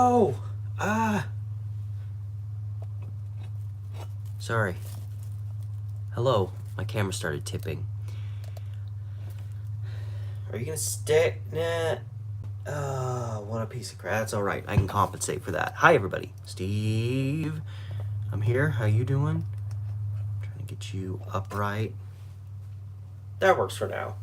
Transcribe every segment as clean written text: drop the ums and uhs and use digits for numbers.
Oh, ah, sorry. Hello, my camera started tipping. Are you gonna stay? Nah. What a piece of crap. That's all right. I can compensate for that. Hi, everybody. Steve, I'm here. How you doing? Trying to get you upright. That works for now.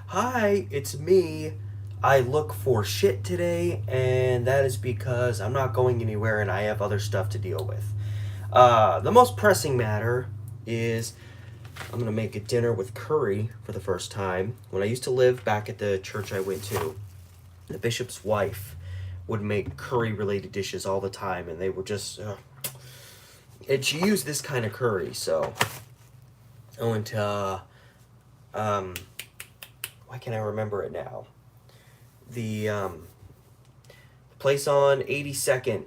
Hi, it's me. I look for shit today, and that is because I'm not going anywhere and I have other stuff to deal with. The most pressing matter is I'm gonna make a dinner with curry for the first time. When I used to live back at the church I went to, the bishop's wife would make curry related dishes all the time, and they were just. And she used this kind of curry, so I went to. Why can't I remember it now? The place on 82nd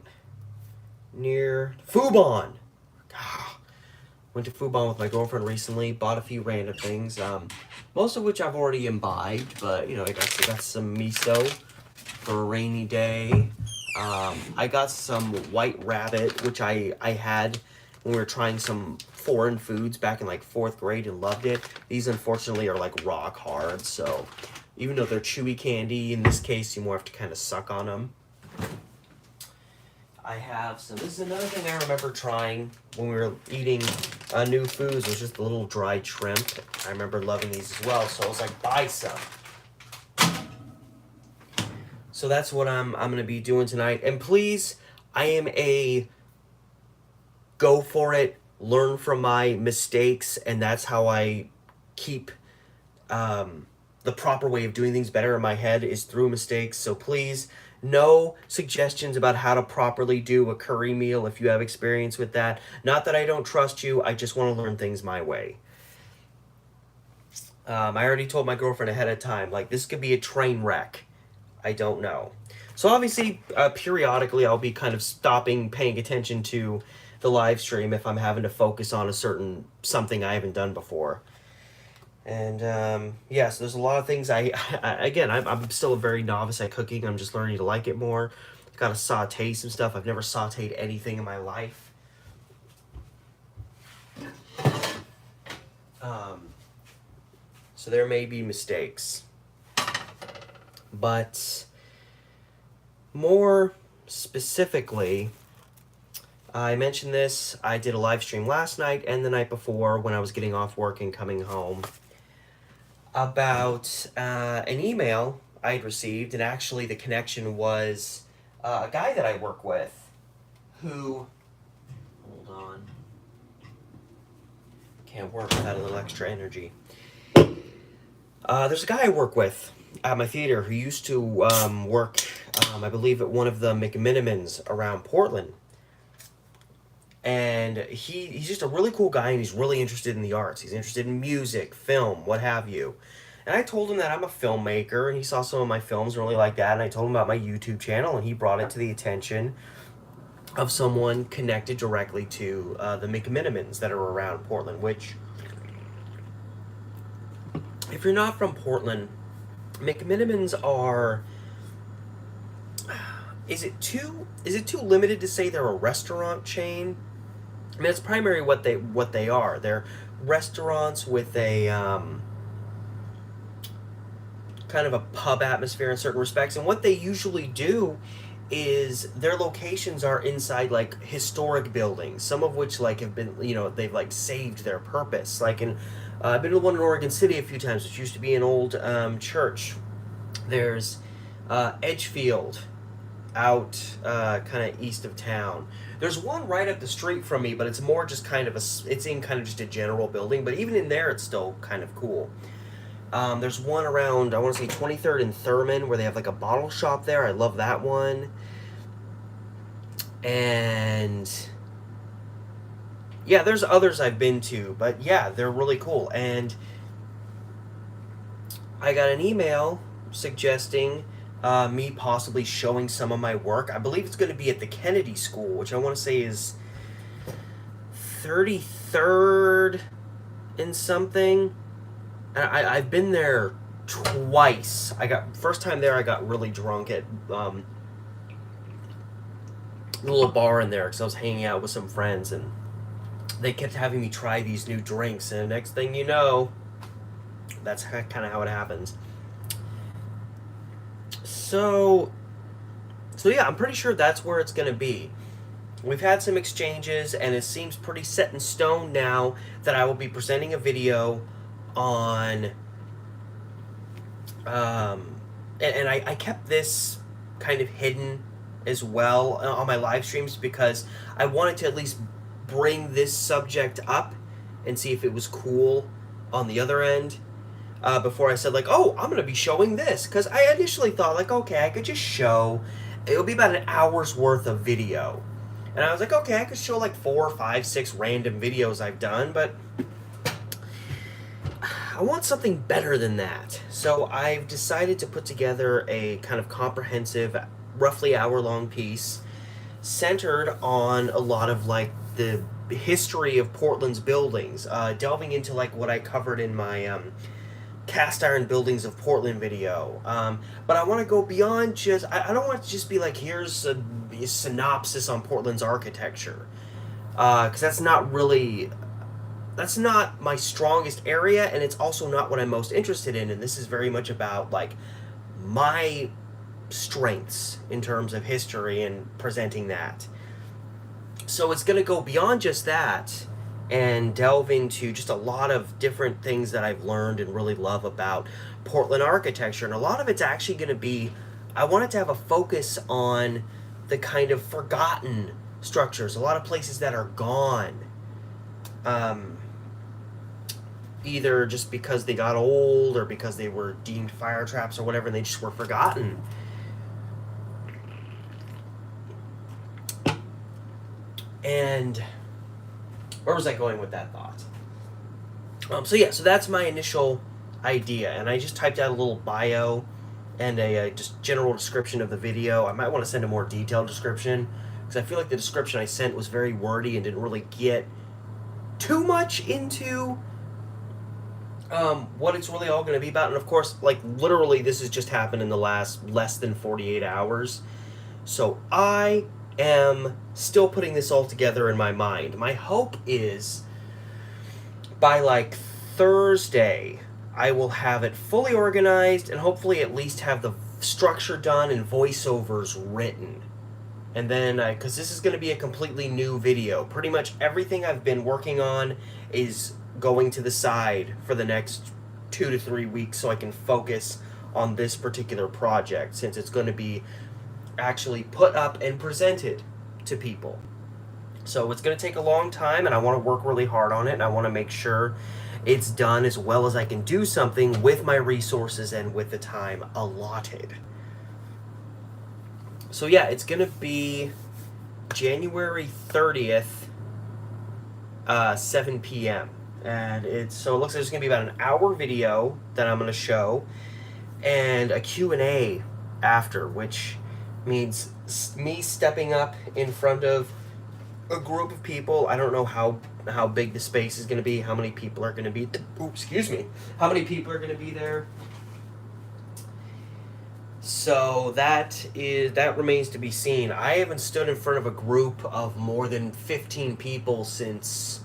near Fubon. Went to Fubon with my girlfriend recently. Bought a few random things, most of which I've already imbibed. But you know, I got some miso for a rainy day. I got some White Rabbit, which I had when we were trying some foreign foods back in like fourth grade and loved it. These unfortunately are like rock hard, so even though they're chewy candy, in this case you more have to kind of suck on them. I have some. This is another thing I remember trying when we were eating new foods. Was just the little dried shrimp. I remember loving these as well. So I was like, buy some. So that's what I'm gonna be doing tonight. And please, I am a go for it, learn from my mistakes, and that's how I keep the proper way of doing things better in my head is through mistakes. So please, no suggestions about how to properly do a curry meal if you have experience with that. Not that I don't trust you, I just want to learn things my way. I already told my girlfriend ahead of time, like, this could be a train wreck. I don't know. So obviously, periodically, I'll be kind of stopping, paying attention to the live stream if I'm having to focus on a certain something I haven't done before. And yeah, so there's a lot of things again, I'm still a very novice at cooking. I'm just learning to like it more. Got to saute some stuff. I've never sauteed anything in my life. Um, so there may be mistakes. But more specifically, I mentioned this. I did a live stream last night and the night before when I was getting off work and coming home about an email I'd received, and actually the connection was a guy that I work with who. Hold on. Can't work without a little extra energy. There's a guy I work with at my theater who used to work, I believe, at one of the McMinimans around Portland. And he's just a really cool guy, and he's really interested in the arts. He's interested in music, film, what have you. And I told him that I'm a filmmaker, and he saw some of my films and really liked that. And I told him about my YouTube channel, and he brought it to the attention of someone connected directly to the McMinimans that are around Portland. Which, if you're not from Portland, McMinimans are. Is it too limited to say they're a restaurant chain? I mean, it's primarily what they are. They're restaurants with a kind of a pub atmosphere in certain respects. And what they usually do is their locations are inside like historic buildings, some of which like have been, they've like saved their purpose. Like in I've been to one in Oregon City a few times, which used to be an old church. There's Edgefield out kind of east of town. There's one right up the street from me, but it's more just kind of it's in kind of just a general building, but even in there it's still kind of cool. There's one around, I want to say 23rd and Thurman, where they have like a bottle shop there. I love that one. And yeah, there's others I've been to, but yeah, they're really cool. And I got an email suggesting me possibly showing some of my work. I believe it's going to be at the Kennedy School, which I want to say is 33rd and something. And I've been there twice. First time there, I got really drunk at little bar in there because I was hanging out with some friends, and they kept having me try these new drinks, and next thing you know, that's kind of how it happens. So yeah, I'm pretty sure that's where it's going to be. We've had some exchanges, and it seems pretty set in stone now that I will be presenting a video on, and I kept this kind of hidden as well on my live streams because I wanted to at least bring this subject up and see if it was cool on the other end. Before I said, like, oh, I'm going to be showing this. Because I initially thought, like, okay, I could just show. It would be about an hour's worth of video. And I was like, okay, I could show, like, 4, 5, 6 random videos I've done. But I want something better than that. So I've decided to put together a kind of comprehensive, roughly hour-long piece centered on a lot of, like, the history of Portland's buildings. Delving into, like, what I covered in my... cast iron buildings of Portland video, but I want to go beyond just. I don't want it to just be like, here's a synopsis on Portland's architecture, because that's not my strongest area, and it's also not what I'm most interested in. And this is very much about like my strengths in terms of history and presenting that. So it's going to go beyond just that and delve into just a lot of different things that I've learned and really love about Portland architecture. And a lot of it's actually going to be, I wanted to have a focus on the kind of forgotten structures, a lot of places that are gone, either just because they got old or because they were deemed fire traps or whatever, and they just were forgotten. And where was I going with that thought? So that's my initial idea, and I just typed out a little bio and a just general description of the video. I might want to send a more detailed description, because I feel like the description I sent was very wordy and didn't really get too much into what it's really all going to be about. And of course, like, literally this has just happened in the last less than 48 hours. So I am still putting this all together in my mind. My hope is by like Thursday I will have it fully organized and hopefully at least have the structure done and voiceovers written. And then, because this is going to be a completely new video, pretty much everything I've been working on is going to the side for the next 2 to 3 weeks so I can focus on this particular project, since it's going to be actually put up and presented to people. So it's going to take a long time, and I want to work really hard on it, and I want to make sure it's done as well as I can do something with my resources and with the time allotted. So yeah, it's going to be January 30th, 7 p.m. And it looks like it's going to be about an hour video that I'm going to show, and a Q&A after, which means me stepping up in front of a group of people. I don't know how big the space is going to be, how many people are going to be, how many people are going to be there. So that remains to be seen. I haven't stood in front of a group of more than 15 people since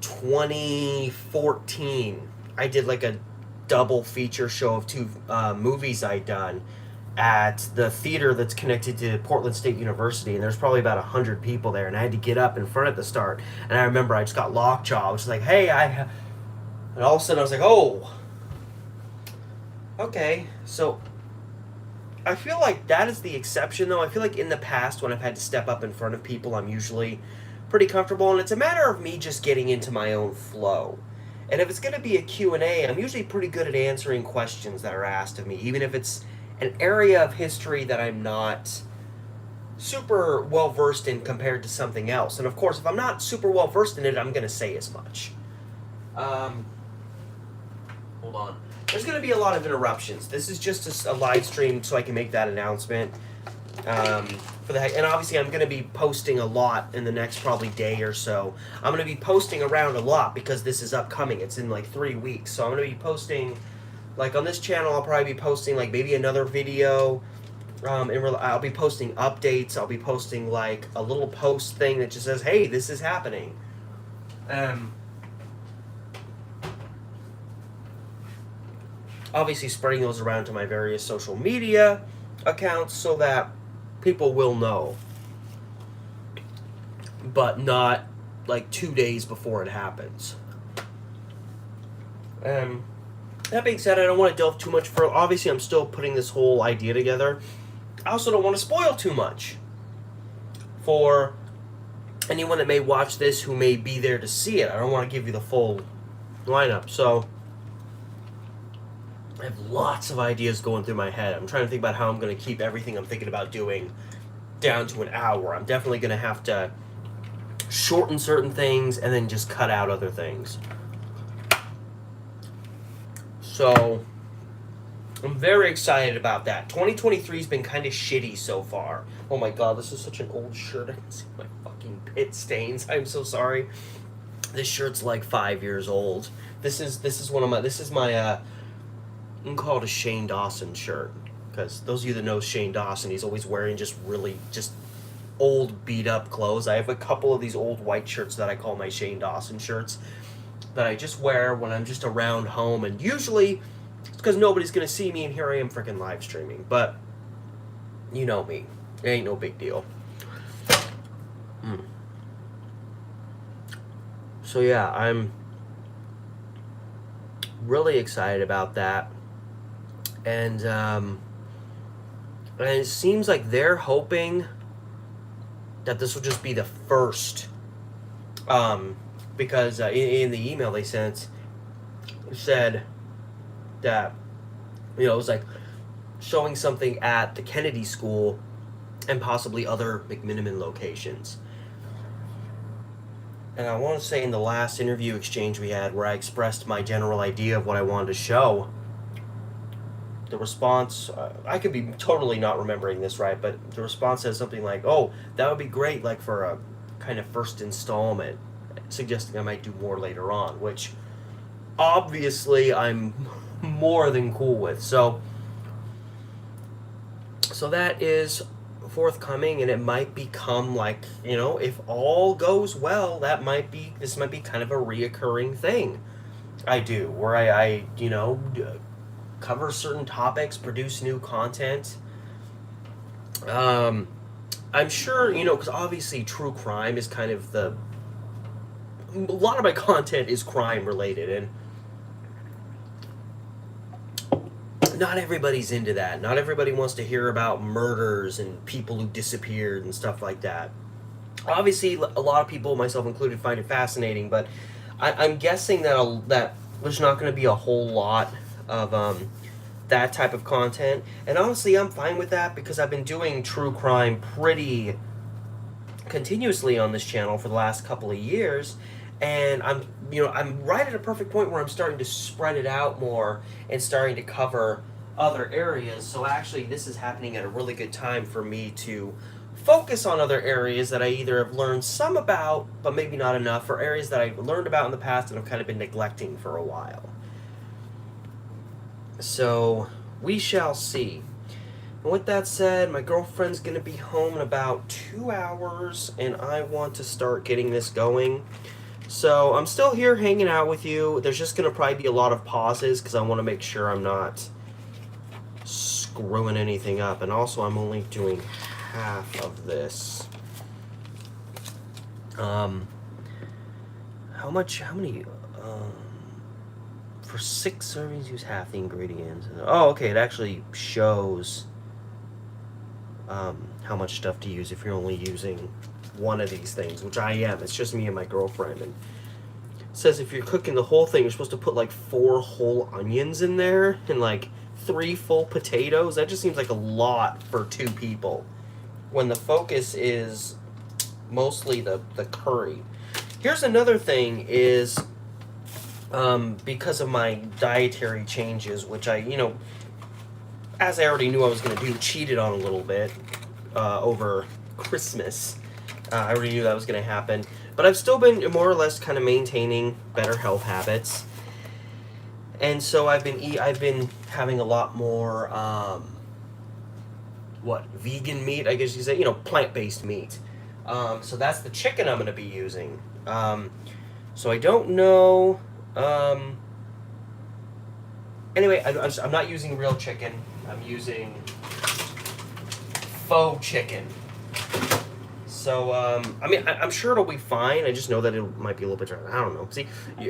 2014. I did like a double feature show of 2 movies I'd done at the theater that's connected to Portland State University, and there's probably about 100 people there, and I had to get up in front at the start, and I remember I just got lockjaw. I was like, hey, and all of a sudden I was like, oh, okay. So I feel like that is the exception, though. I feel like in the past when I've had to step up in front of people, I'm usually pretty comfortable, and it's a matter of me just getting into my own flow. And if it's going to be a Q&A, I'm usually pretty good at answering questions that are asked of me, even if it's an area of history that I'm not super well versed in compared to something else. And of course, if I'm not super well versed in it, I'm going to say as much. Hold on. There's going to be a lot of interruptions. This is just a live stream so I can make that announcement. And obviously I'm going to be posting a lot in the next probably day or so. I'm going to be posting around a lot because this is upcoming. It's in like 3 weeks. So I'm going to be posting, like on this channel, I'll probably be posting like maybe another video I'll be posting updates. I'll be posting like a little post thing that just says, "Hey, this is happening." Obviously, spreading those around to my various social media accounts so that people will know, but not like 2 days before it happens. That being said, I don't want to delve too much further. Obviously, I'm still putting this whole idea together. I also don't want to spoil too much for anyone that may watch this who may be there to see it. I don't want to give you the full lineup. So I have lots of ideas going through my head. I'm trying to think about how I'm going to keep everything I'm thinking about doing down to an hour. I'm definitely going to have to shorten certain things and then just cut out other things. So I'm very excited about that. 2023 has been kind of shitty so far. Oh my god, this is such an old shirt. I can see my fucking pit stains. I'm so sorry. This shirt's like 5 years old. This is my I'm gonna call it a Shane Dawson shirt, because those of you that know Shane Dawson, he's always wearing just really just old beat up clothes. I have a couple of these old white shirts that I call my Shane Dawson shirts that I just wear when I'm just around home, and usually it's because nobody's gonna see me, and here I am freaking live streaming. But you know me, it ain't no big deal. So yeah, I'm really excited about that, and it seems like they're hoping that this will just be the first, because in the email they sent, it said that, it was like showing something at the Kennedy School and possibly other McMiniman locations. And I want to say in the last interview exchange we had, where I expressed my general idea of what I wanted to show, the response, I could be totally not remembering this right, but the response says something like, "Oh, that would be great, like for a kind of first installment," suggesting I might do more later on, which obviously I'm more than cool with. So that is forthcoming, and it might become like, if all goes well, this might be kind of a reoccurring thing I do, where I cover certain topics, produce new content. I'm sure, because obviously true crime is kind of a lot of my content is crime related, and not everybody's into that. Not everybody wants to hear about murders and people who disappeared and stuff like that. Obviously, a lot of people, myself included, find it fascinating, but I'm guessing that there's not going to be a whole lot of that type of content. And honestly, I'm fine with that, because I've been doing true crime pretty continuously on this channel for the last couple of years, and I'm right at a perfect point where I'm starting to spread it out more and starting to cover other areas. So actually, this is happening at a really good time for me to focus on other areas that I either have learned some about, but maybe not enough, or areas that I've learned about in the past and I've kind of been neglecting for a while. So we shall see. And with that said, my girlfriend's going to be home in about 2 hours, and I want to start getting this going. So I'm still here hanging out with you. There's just going to probably be a lot of pauses, because I want to make sure I'm not screwing anything up. And also, I'm only doing half of this. How many, for 6 servings, use half the ingredients. Oh, okay, it actually shows how much stuff to use if you're only using one of these things, which I am. It's just me and my girlfriend. And it says if you're cooking the whole thing, you're supposed to put like 4 whole onions in there and like 3 full potatoes. That just seems like a lot for 2 people, when the focus is mostly the curry. Here's another thing is, because of my dietary changes, which I, as I already knew I was going to do, cheated on a little bit over Christmas. I already knew that was going to happen. But I've still been more or less kind of maintaining better health habits. And so I've been having a lot more vegan meat, I guess you say, plant-based meat. So that's the chicken I'm going to be using. So I don't know. Anyway, I'm not using real chicken. I'm using faux chicken. So, I'm sure it'll be fine. I just know that it might be a little bit dry. I don't know. See,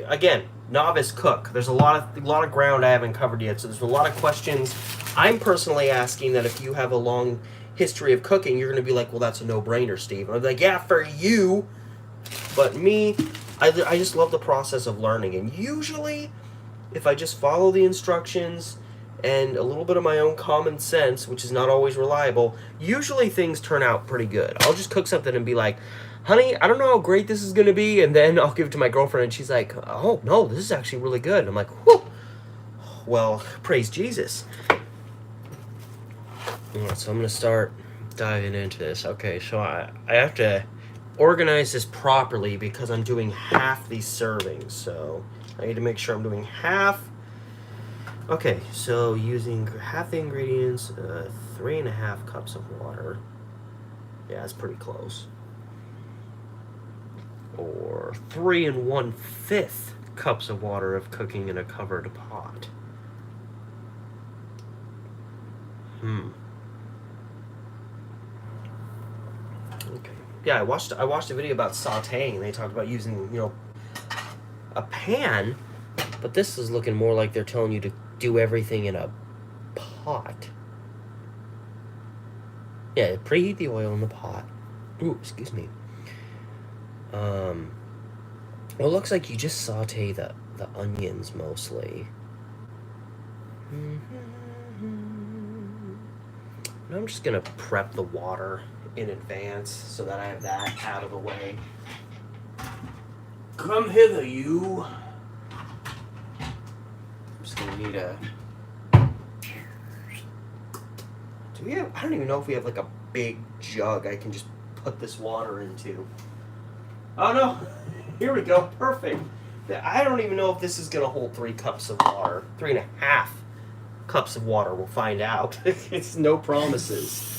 again, novice cook. There's a lot of ground I haven't covered yet. So there's a lot of questions I'm personally asking that if you have a long history of cooking, you're going to be like, well, that's a no-brainer, Steve. And I'm like, yeah, for you. But me, I just love the process of learning. And usually, if I just follow the instructions and a little bit of my own common sense, which is not always reliable, usually things turn out pretty good. I'll just cook something and be like, honey, I don't know how great this is going to be, and then I'll give it to my girlfriend, and she's like, oh, no, this is actually really good. And I'm like, whew, well, praise Jesus. Alright, so I'm going to start diving into this. Okay, so I have to organize this properly because I'm doing half these servings, so I need to make sure I'm doing half. Okay, so using half the ingredients, 3.5 cups of water. Yeah, that's pretty close. Or 3 1/5 cups of water if cooking in a covered pot. Okay. Yeah, I watched a video about sautéing, and they talked about using, a pan, but this is looking more like they're telling you to do everything in a pot. Yeah, preheat the oil in the pot. Ooh, excuse me. Well, it looks like you just saute the onions mostly. I'm just gonna prep the water in advance so that I have that out of the way. Come hither, you. I'm just gonna need a. Do we have? I don't even know if we have like a big jug I can just put this water into. Oh no! Here we go. Perfect. I don't even know if this is gonna hold 3 cups of water. 3.5 cups of water. We'll find out. It's no promises.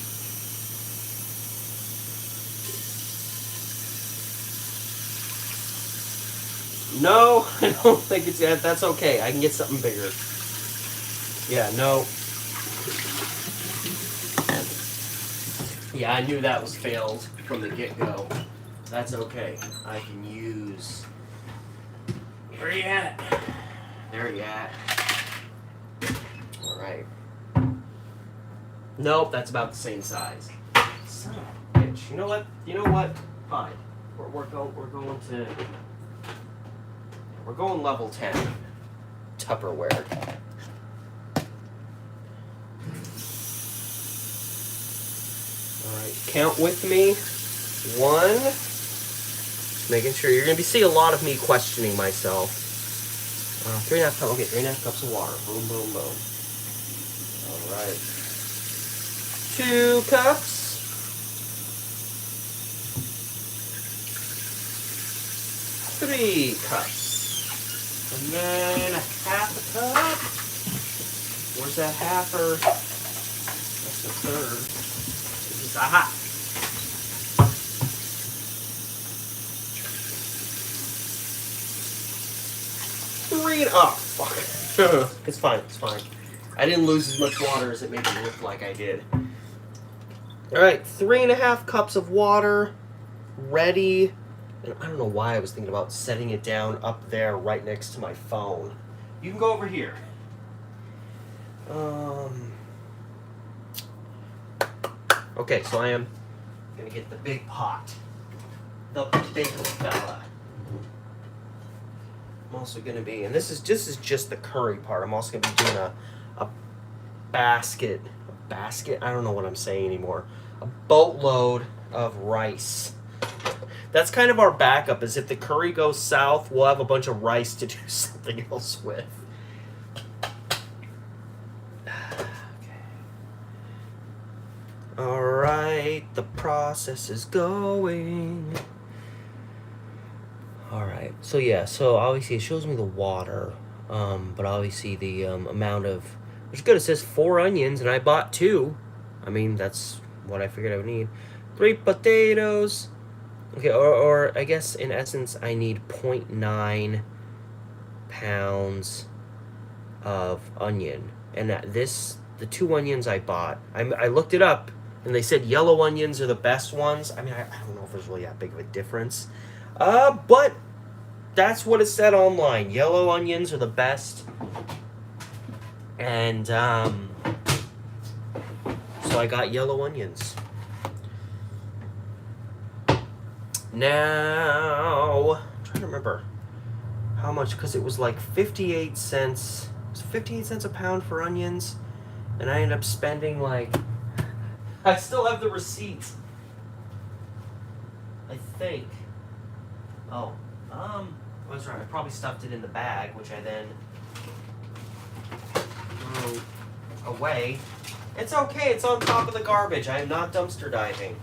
No, I don't think it's that. That's okay. I can get something bigger. Yeah, no. Yeah, I knew that was failed from the get-go. That's okay. I can use... Where you at? There you at. Alright. Nope, that's about the same size. Son of a bitch. You know what? Fine. We're going level 10. Tupperware. Alright, count with me. 1. Just making sure. You're going to see a lot of me questioning myself. 3.5 cups. Okay, 3.5 cups of water. Boom, boom, boom. Alright. 2 cups. 3 cups. And then 1/2 cup. Where's that halfer? That's the 1/3. Aha! 3 and oh fuck. It's fine, it's fine. I didn't lose as much water as it made me look like I did. Alright, 3.5 cups of water ready. And I don't know why I was thinking about setting it down up there right next to my phone. You can go over here. Okay, so I am gonna get the big pot. The big fella. I'm also gonna be, and this is just the curry part. I'm also gonna be doing a basket. I don't know what I'm saying anymore. A boatload of rice. That's kind of our backup, is if the curry goes south, we'll have a bunch of rice to do something else with. Alright, the process is going. Alright, so yeah, so obviously it shows me the water, but obviously the amount of, which is good, it says 4 onions, and I bought 2. I mean, that's what I figured I would need. 3 potatoes. Okay, or I guess in essence I need 0.9 pounds of onion. And the 2 onions I bought, I looked it up, and they said yellow onions are the best ones. I mean, I don't know if there's really that big of a difference. But that's what it said online. Yellow onions are the best. And, so I got yellow onions. Now, I'm trying to remember how much, because it was like 58 cents. It was 58 cents a pound for onions. And I ended up spending like, I still have the receipt, I think. Oh, I was right. I probably stuffed it in the bag, which I then threw away. It's okay. It's on top of the garbage. I am not dumpster diving.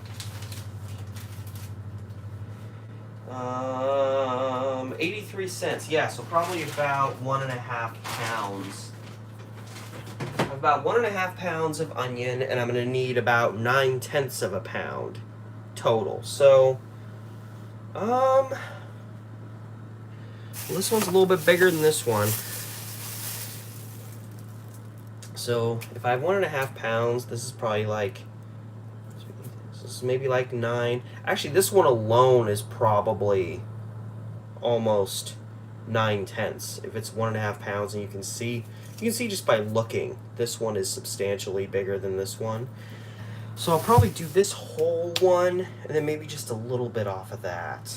83 cents. Yeah, so probably about 1.5 pounds. About 1.5 pounds of onion, and I'm going to need about 9/10 of a pound total. So, this one's a little bit bigger than this one. So if I have 1.5 pounds, this is probably like, this is maybe like 9. Actually, this one alone is probably almost 9/10. If it's 1.5 pounds, and you can see just by looking, this one is substantially bigger than this one. So I'll probably do this whole one, and then maybe just a little bit off of that.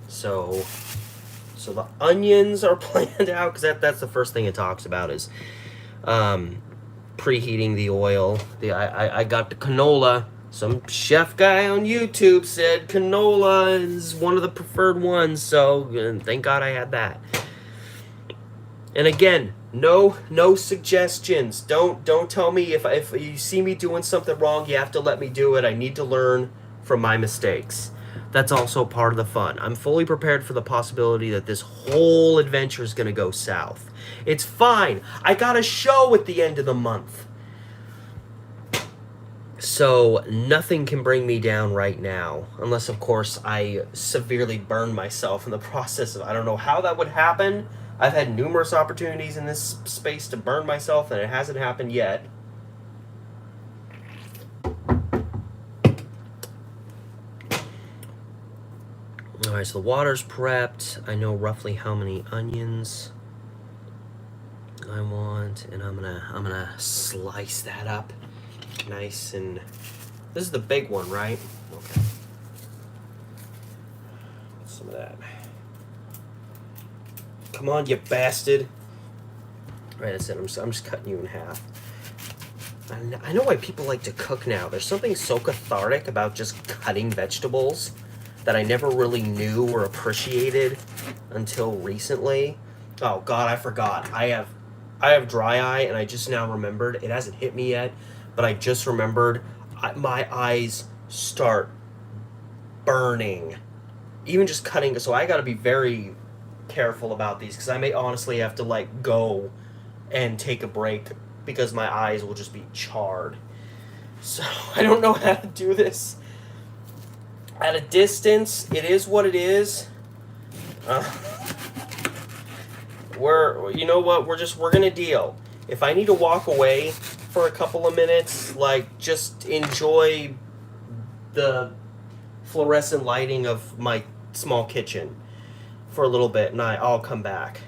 So the onions are planned out, because that's the first thing it talks about is preheating the oil. I got the canola. Some chef guy on YouTube said canola is one of the preferred ones, so thank God I had that. And again, no suggestions. Don't tell me if you see me doing something wrong, you have to let me do it. I need to learn from my mistakes. That's also part of the fun. I'm fully prepared for the possibility that this whole adventure is going to go south. It's fine. I got a show at the end of the month. So nothing can bring me down right now. Unless, of course, I severely burn myself in the process of... I don't know how that would happen. I've had numerous opportunities in this space to burn myself, and it hasn't happened yet. Alright, so the water's prepped. I know roughly how many onions I want, and I'm gonna slice that up nice. And this is the big one, right? Okay. Some of that. Come on, you bastard. Right, that's it. I'm just cutting you in half. I know why people like to cook now. There's something so cathartic about just cutting vegetables that I never really knew or appreciated until recently. Oh God, I forgot. I have dry eye, and I just now remembered. It hasn't hit me yet, but I just remembered my eyes start burning. Even just cutting, so I gotta be very careful about these, because I may honestly have to like go and take a break because my eyes will just be charred. So I don't know how to do this at a distance. It is what it is. You know what, we're gonna deal. If I need to walk away for a couple of minutes, like, just enjoy the fluorescent lighting of my small kitchen for a little bit, and I'll come back.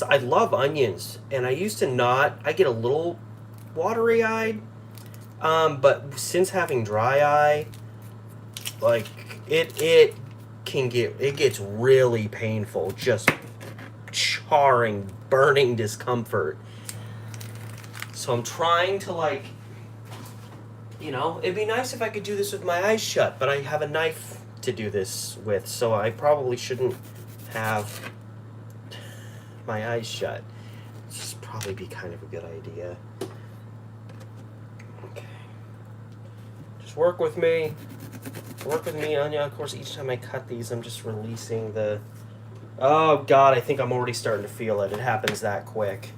I love onions, and I used to not. I get a little watery-eyed, but since having dry eye, like, it gets really painful, just charring, burning discomfort. So I'm trying to, like, it'd be nice if I could do this with my eyes shut, but I have a knife to do this with, so I probably shouldn't have my eyes shut. This would probably be kind of a good idea. Okay. Just work with me. Work with me, Anya. Of course, each time I cut these, I'm just releasing the... Oh, God, I think I'm already starting to feel it. It happens that quick.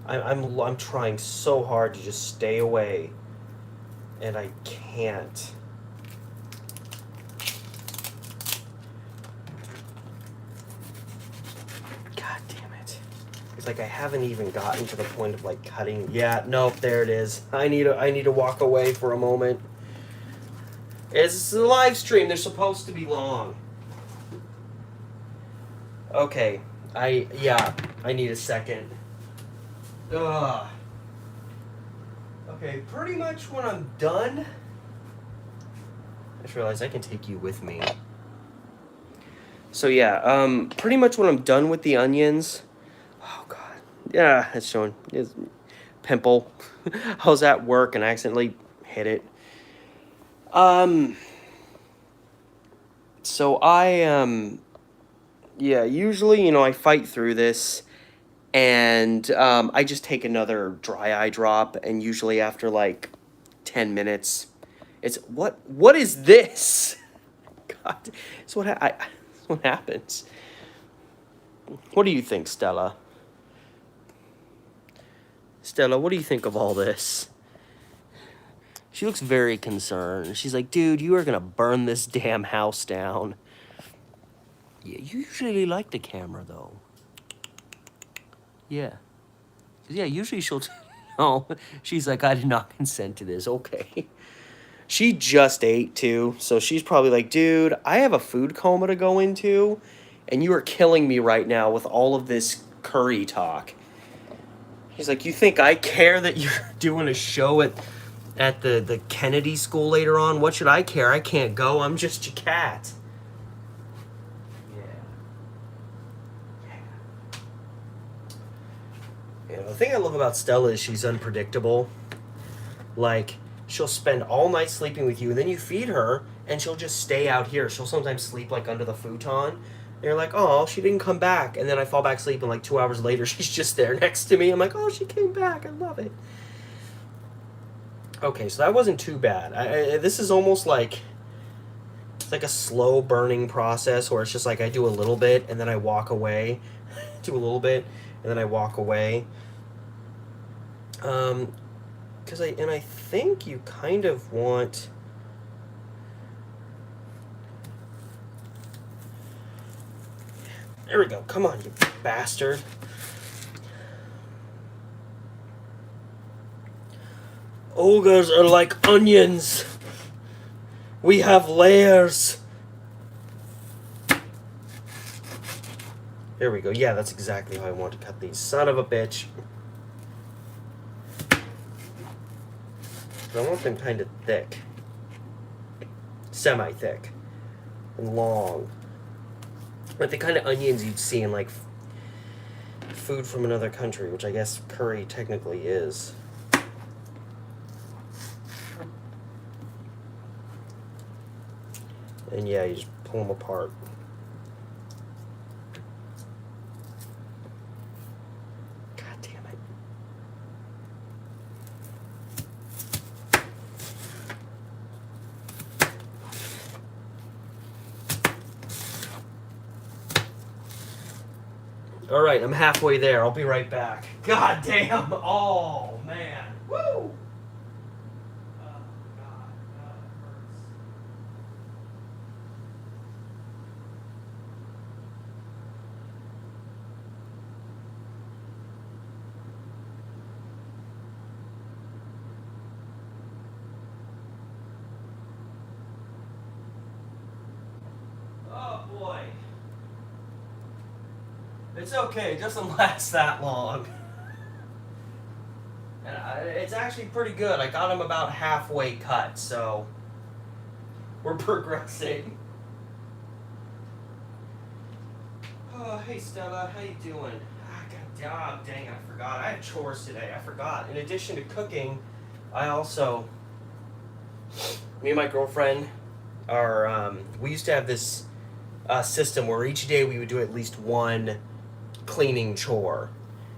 I'm trying so hard to just stay away, and I can't. God damn it. It's like I haven't even gotten to the point of, like, cutting. Yeah, nope, there it is. I need to walk away for a moment. It's a live stream. They're supposed to be long. Okay. I need a second. Ugh. Okay, pretty much when I'm done... I just realized I can take you with me. So yeah, pretty much when I'm done with the onions... Oh, God. Yeah, it's showing. It's pimple. I was at work and I accidentally hit it. So yeah, usually, I fight through this, and I just take another dry eye drop, and usually after, like, 10 minutes, it's, what is this? God, it's what happens. What do you think, Stella? Stella, what do you think of all this? She looks very concerned. She's like, dude, you are gonna burn this damn house down. Yeah, you usually like the camera, though. Yeah. Yeah, usually she'll... No, she's like, I did not consent to this. Okay. She just ate, too, so she's probably like, dude, I have a food coma to go into, and you are killing me right now with all of this curry talk. He's like, you think I care that you're doing a show at the Kennedy School later on? What should I care? I can't go. I'm just your cat. The thing I love about Stella is she's unpredictable. Like, she'll spend all night sleeping with you, and then you feed her, and she'll just stay out here. She'll sometimes sleep, like, under the futon. And you're like, oh, she didn't come back. And then I fall back asleep, and, like, 2 hours later, she's just there next to me. I'm like, oh, she came back. I love it. Okay, so that wasn't too bad. This is almost like... It's like a slow burning process where it's just like I do a little bit, and then I walk away. Do a little bit, and then I walk away. I think you kind of want... There we go. Come on, you bastard. Ogres are like onions. We have layers. There we go. Yeah, that's exactly how I want to cut these. Son of a bitch. I want them kind of thick. Semi-thick. And long. Like the kind of onions you'd see in, like, food from another country, which I guess curry technically is. And yeah, you just pull them apart. God damn it. All right, I'm halfway there. I'll be right back. God damn. Oh, man. Woo! Oh, God. God, it hurts. Oh, boy. It's okay, it doesn't last that long. And it's actually pretty good. I got them about halfway cut, so we're progressing. Oh, hey Stella, how you doing? God dang, I forgot. I have chores today, I forgot. In addition to cooking, I also, me and my girlfriend are, we used to have this system where each day we would do at least one cleaning chore.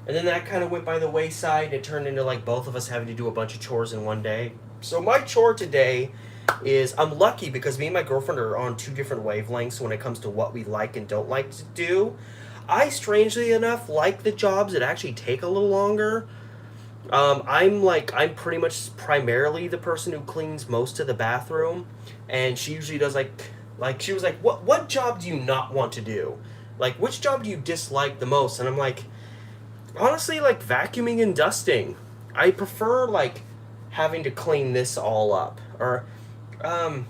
And then that kind of went by the wayside. It turned into like both of us having to do a bunch of chores in one day. So my chore today is I'm lucky because me and my girlfriend are on two different wavelengths when it comes to what we like and don't like to do. I, strangely enough, like the jobs that actually take a little longer. I'm pretty much primarily the person who cleans most of the bathroom, and she usually does like she was like, what job do you not want to do? Like, which job do you dislike the most? And I'm like, honestly, like vacuuming and dusting. I prefer like having to clean this all up, or I'm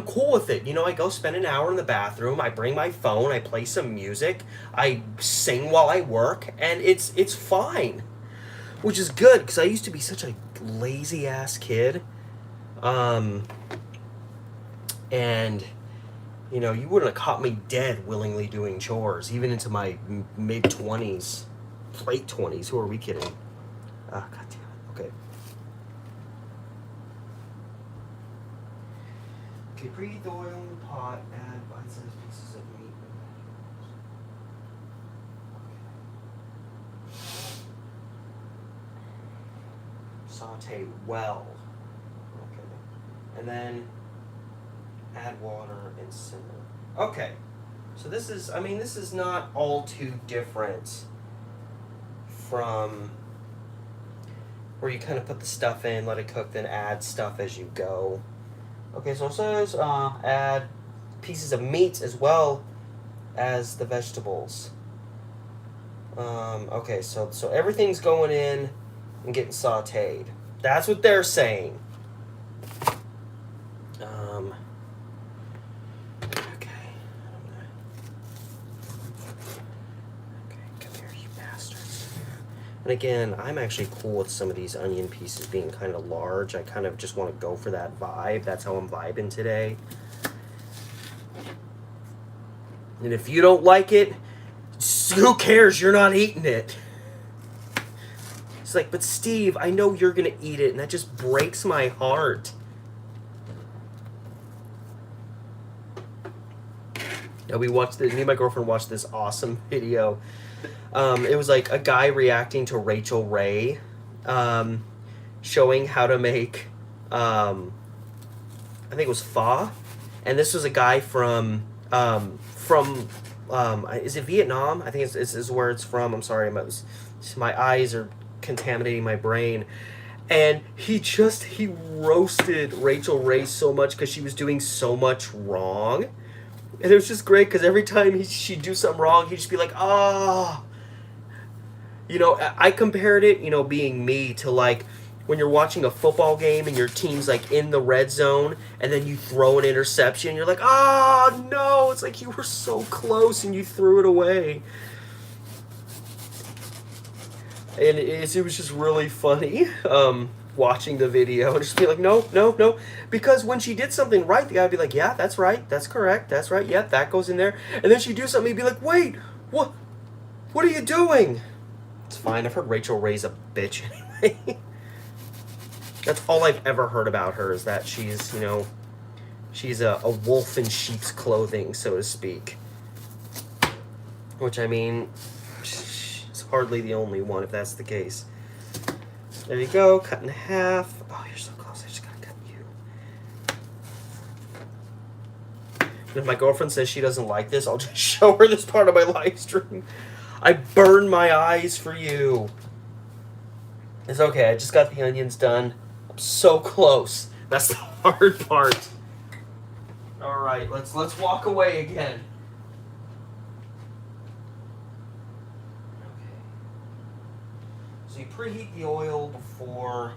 cool with it. I go spend an hour in the bathroom. I bring my phone. I play some music. I sing while I work, and it's fine, which is good because I used to be such a lazy ass kid. And you wouldn't have caught me dead willingly doing chores, even into my mid-20s, late 20s. Who are we kidding? Ah, God damn it. Okay. Okay, preheat the oil in the pot, add bite-sized pieces of meat. Okay. Saute well. Okay. And then add water and simmer. Okay. So this is not all too different from where you kind of put the stuff in, let it cook, then add stuff as you go. Okay, so it says add pieces of meat as well as the vegetables. Okay, so everything's going in and getting sauteed. That's what they're saying. And again, I'm actually cool with some of these onion pieces being kind of large. I kind of just want to go for that vibe. That's how I'm vibing today. And if you don't like it, who cares? You're not eating it. It's like, but Steve, I know you're going to eat it, and that just breaks my heart. Yeah, me and my girlfriend watched this awesome video. It was like a guy reacting to Rachel Ray, showing how to make, I think it was pho, and this was a guy from is it Vietnam? I think this is where it's from. I'm sorry, my eyes are contaminating my brain. And he roasted Rachel Ray so much because she was doing so much wrong. And it was just great because every time she'd do something wrong, he'd just be like, ah. I compared it, being me, to like when you're watching a football game and your team's like in the red zone and then you throw an interception. You're like, ah, no. It's like you were so close and you threw it away. And it was just really funny watching the video and just be like, no. Because when she did something right, the guy would be like, yeah, that's right. That's correct. That's right. Yep, that goes in there. And then she'd do something, he'd be like, wait, what are you doing? It's fine. I've heard Rachel Ray's a bitch anyway. That's all I've ever heard about her, is that she's a wolf in sheep's clothing, so to speak. Which, I mean, is hardly the only one, if that's the case. There you go, cut in half. Oh, you're so close, I just gotta cut you. And if my girlfriend says she doesn't like this, I'll just show her this part of my live stream. I burned my eyes for you. It's okay, I just got the onions done. I'm so close. That's the hard part. Alright, let's walk away again. Okay. So you preheat the oil before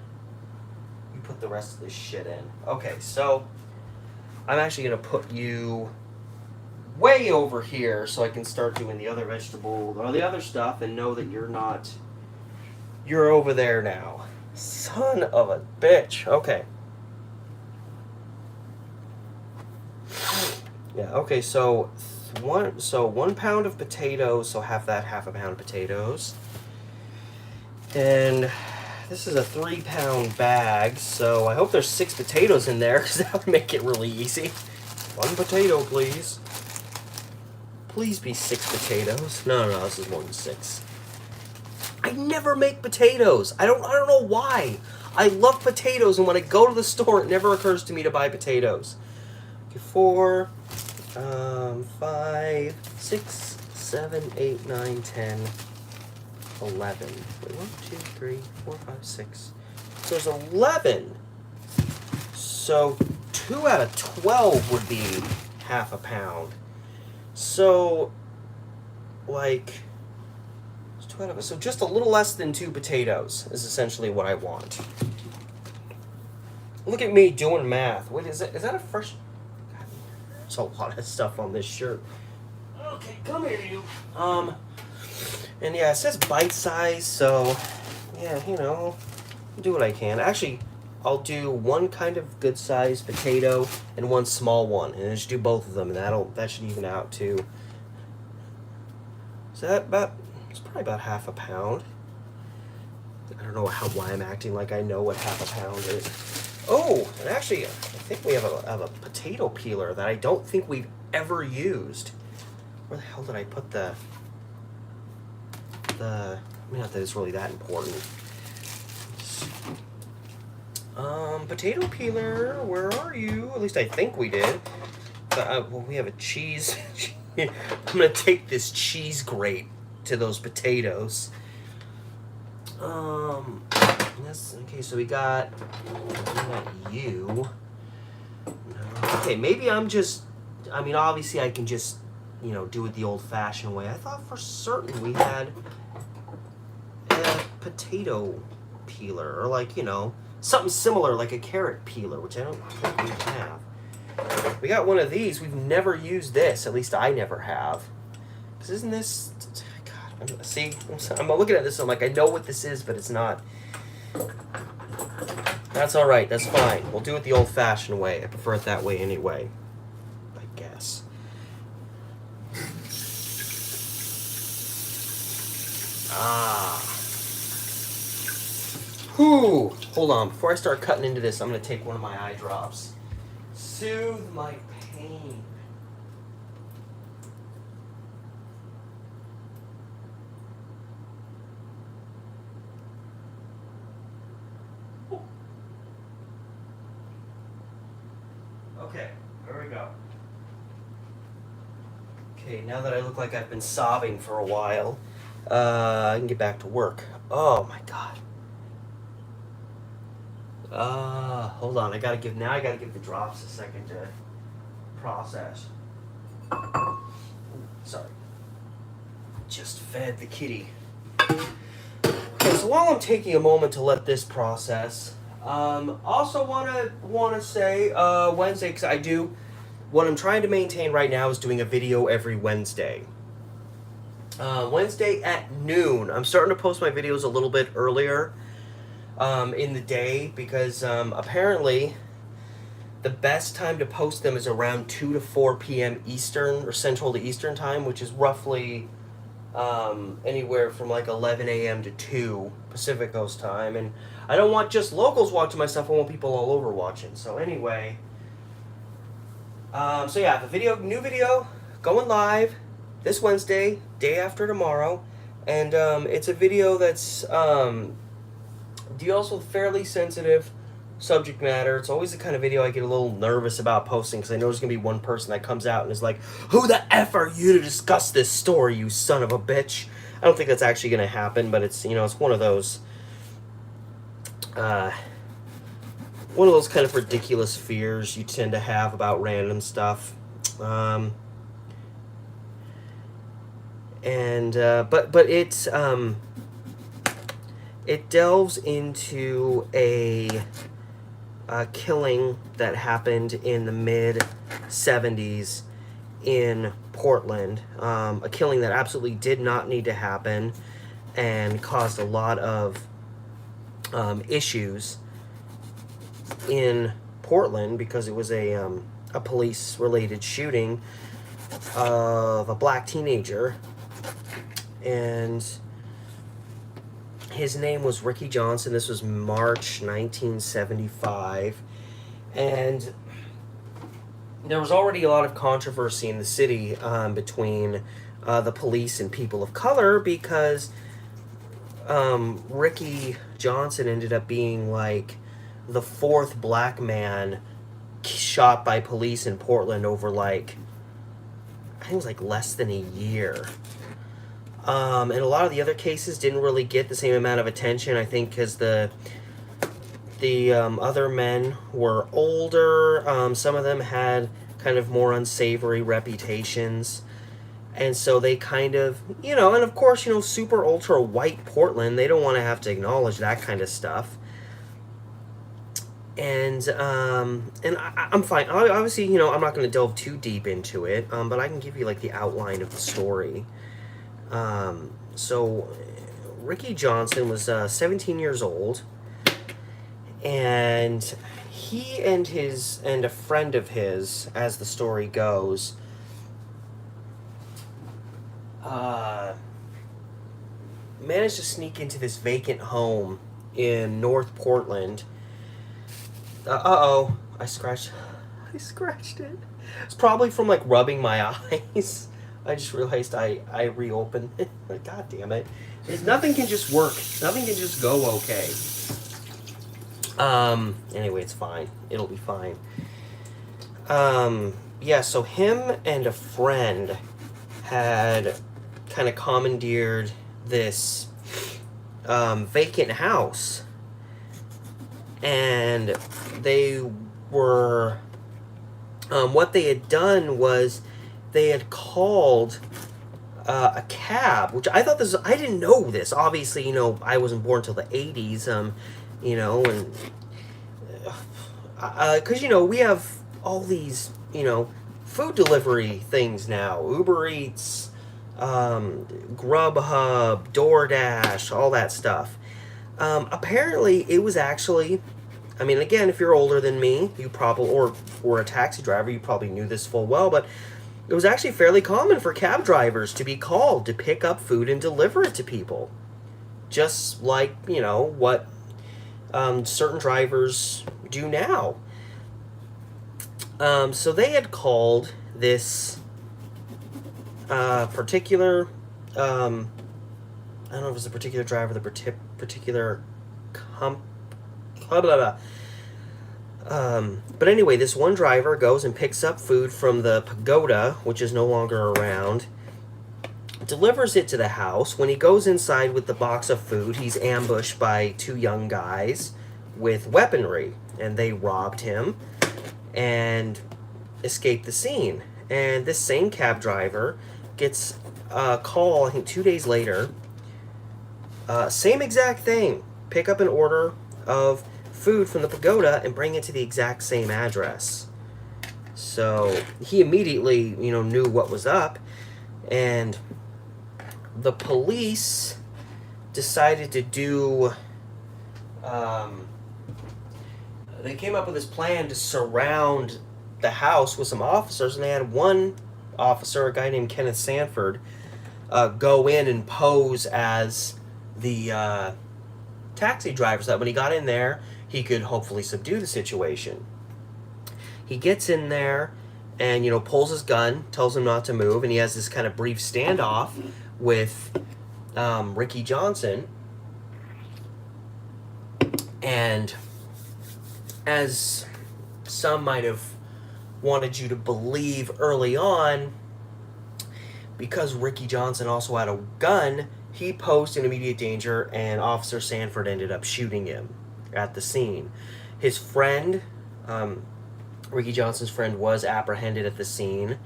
you put the rest of this shit in. Okay, so I'm actually gonna put you way over here so I can start doing the other vegetable or the other stuff and know that you're over there now. Son of a bitch. Okay. Yeah, okay, so 1 pound of potatoes, so half a pound of potatoes. And this is a 3-pound bag, so I hope there's 6 potatoes in there, because that would make it really easy. 1 potato, please. Please be 6 potatoes. No, this is more than 6. I never make potatoes. I don't know why. I love potatoes, and when I go to the store, it never occurs to me to buy potatoes. Okay, 4, 5, 6, 7, 8, 9, 10, 11. Wait, 1, 2, 3, 4, 5, 6. So there's 11. So 2 out of 12 would be half a pound. So, like, so just a little less than 2 potatoes is essentially what I want. Look at me doing math. Wait, is that a fresh? God, there's a lot of stuff on this shirt. Okay, come here, you. And yeah, it says bite size, so yeah, I'll do what I can. Actually, I'll do one kind of good sized potato and one small one, and just do both of them, and that should even out too. So it's probably about half a pound. I don't know why I'm acting like I know what half a pound is. Oh, and actually, I think we have a potato peeler that I don't think we've ever used. Where the hell did I put the? I mean, not that it's really that important. Potato peeler, where are you? At least I think we did. Well, we have a cheese. I'm gonna take this cheese grate to those potatoes. Okay, so we got you. Okay, maybe obviously I can just, do it the old-fashioned way. I thought for certain we had a potato peeler, or something similar like a carrot peeler, which I don't think we have. We got one of these. We've never used this. At least I never have. Because isn't this... God, see? I'm looking at this, I'm like, I know what this is, but it's not. That's all right. That's fine. We'll do it the old-fashioned way. I prefer it that way anyway, I guess. Whew. Hold on. Before I start cutting into this, I'm going to take one of my eye drops. Soothe my pain. Okay, there we go. Okay, now that I look like I've been sobbing for a while, I can get back to work. Oh my god. Hold on. I gotta give the drops a second to process. Sorry. Just fed the kitty. Okay, so while I'm taking a moment to let this process, also wanna say Wednesday, because what I'm trying to maintain right now is doing a video every Wednesday. Wednesday at noon. I'm starting to post my videos a little bit earlier in the day because apparently the best time to post them is around 2 to 4 p.m. Eastern or Central to Eastern time, which is roughly anywhere from like 11 a.m. to 2 Pacific Coast time. And I don't want just locals watching my stuff. I want people all over watching. So anyway, so yeah, new video going live this Wednesday, day after tomorrow, and it's a video that's deals with fairly sensitive subject matter. It's always the kind of video I get a little nervous about posting because I know there's gonna be one person that comes out and is like, "Who the f are you to discuss this story, you son of a bitch?" I don't think that's actually gonna happen, but it's it's one of those kind of ridiculous fears you tend to have about random stuff. But it's it delves into a killing that happened in the mid-70s in Portland. A killing that absolutely did not need to happen and caused a lot of issues in Portland because it was a police-related shooting of a black teenager, and his name was Ricky Johnson. This was March 1975, and there was already a lot of controversy in the city between the police and people of color because Ricky Johnson ended up being like the fourth black man shot by police in Portland over like, I think it was like less than a year. And a lot of the other cases didn't really get the same amount of attention, I think, because the other men were older. Some of them had kind of more unsavory reputations. And so they kind of, and of course, super ultra white Portland, they don't want to have to acknowledge that kind of stuff. And I'm fine. Obviously, I'm not going to delve too deep into it, but I can give you like the outline of the story. So Ricky Johnson was 17 years old, and he and a friend of his, as the story goes, managed to sneak into this vacant home in North Portland. I scratched it. It's probably from like rubbing my eyes. I just realized I reopened it. God damn it. Nothing can just work. Nothing can just go okay. Anyway, it's fine. It'll be fine. Yeah, so him and a friend had kind of commandeered this vacant house. And they were, what they had done was they had called a cab, which I thought this, I didn't know this. Obviously, I wasn't born until the 80s, and, because, we have all these, food delivery things now. Uber Eats, Grubhub, DoorDash, all that stuff. Apparently, it was actually, again, if you're older than me, you probably, or were a taxi driver, you probably knew this full well, but it was actually fairly common for cab drivers to be called to pick up food and deliver it to people. Just like, what certain drivers do now. So they had called this particular, I don't know if it was a particular driver, the particular but anyway, this one driver goes and picks up food from the Pagoda, which is no longer around, delivers it to the house. When he goes inside with the box of food, he's ambushed by two young guys with weaponry, and they robbed him and escaped the scene. And this same cab driver gets a call, I think 2 days later, same exact thing, pick up an order of food from the Pagoda and bring it to the exact same address. So he immediately, knew what was up, and the police decided to do, they came up with this plan to surround the house with some officers, and they had one officer, a guy named Kenneth Sanford, go in and pose as the taxi driver, so that when he got in there, he could hopefully subdue the situation. He gets in there and, pulls his gun, tells him not to move, and he has this kind of brief standoff with Ricky Johnson. And as some might have wanted you to believe early on, because Ricky Johnson also had a gun, he posed in immediate danger, and Officer Sanford ended up shooting him at the scene. His friend, Ricky Johnson's friend, was apprehended at the scene,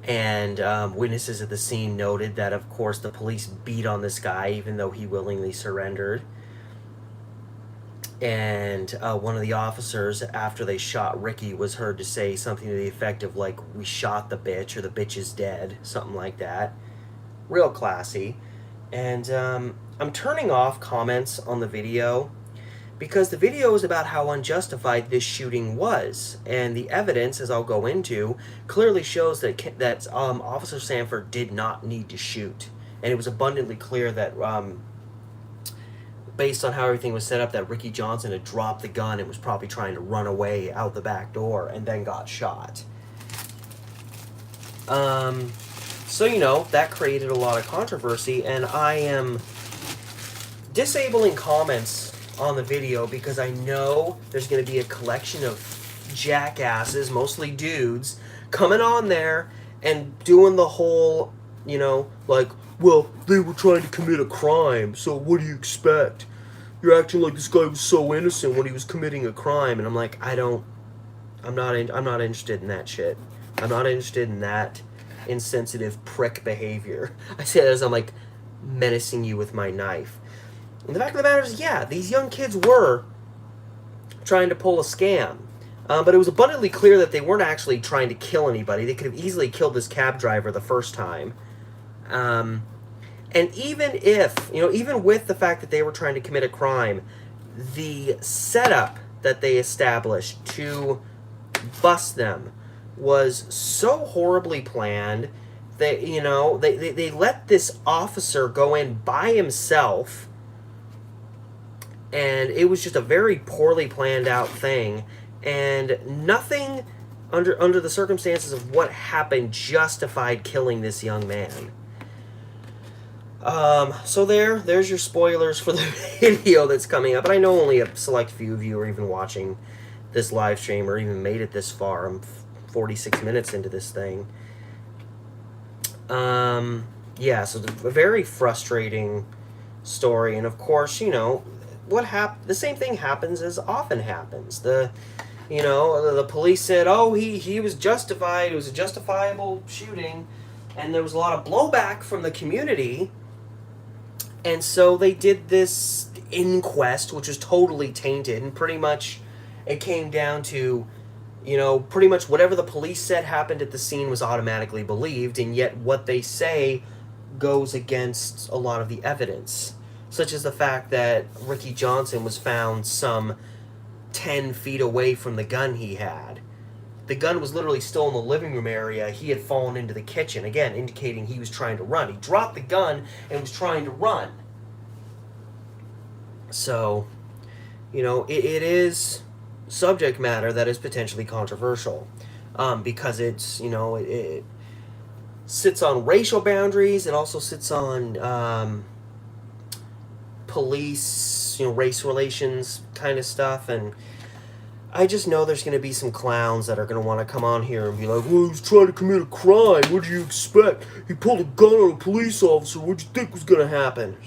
and witnesses at the scene noted that, of course, the police beat on this guy, even though he willingly surrendered. And one of the officers, after they shot Ricky, was heard to say something to the effect of, like, "We shot the bitch," or "the bitch is dead," something like that. Real classy. And I'm turning off comments on the video because the video is about how unjustified this shooting was, and the evidence, as I'll go into, clearly shows that Officer Sanford did not need to shoot, and it was abundantly clear that based on how everything was set up, that Ricky Johnson had dropped the gun and was probably trying to run away out the back door and then got shot. So, that created a lot of controversy, and I am disabling comments on the video because I know there's going to be a collection of jackasses, mostly dudes, coming on there and doing the whole, you know, like, well, they were trying to commit a crime, so what do you expect? You're acting like this guy was so innocent when he was committing a crime. And I'm like, I'm not interested in that shit. I'm not interested in that insensitive prick behavior. I say that as I'm like menacing you with my knife. And the fact of the matter is, yeah, these young kids were trying to pull a scam. But it was abundantly clear that they weren't actually trying to kill anybody. They could have easily killed this cab driver the first time. And even if, you know, even with the fact that they were trying to commit a crime, the setup that they established to bust them was so horribly planned that, you know, they let this officer go in by himself, and it was just a very poorly planned out thing, and nothing under the circumstances of what happened justified killing this young man. So there's your spoilers for the video that's coming up. And I know only a select few of you are even watching this live stream or even made it this far. I'm 46 minutes into this thing. Yeah, so a very frustrating story. And of course, you know, the same thing happens as often happens. The police said, oh, he was justified. It was a justifiable shooting. And there was a lot of blowback from the community. And so they did this inquest, which was totally tainted, and pretty much it came down to, you know, pretty much whatever the police said happened at the scene was automatically believed, and yet what they say goes against a lot of the evidence, such as the fact that Ricky Johnson was found some 10 feet away from the gun he had. The gun was literally still in the living room area. He had fallen into the kitchen, again, indicating he was trying to run. He dropped the gun and was trying to run. So, you know, it is subject matter that is potentially controversial, because it's, you know, it sits on racial boundaries. It also sits on police, you know, race relations kind of stuff, and I just know there's going to be some clowns that are going to want to come on here and be like, well, he was trying to commit a crime. What did you expect? He pulled a gun on a police officer. What did you think was going to happen?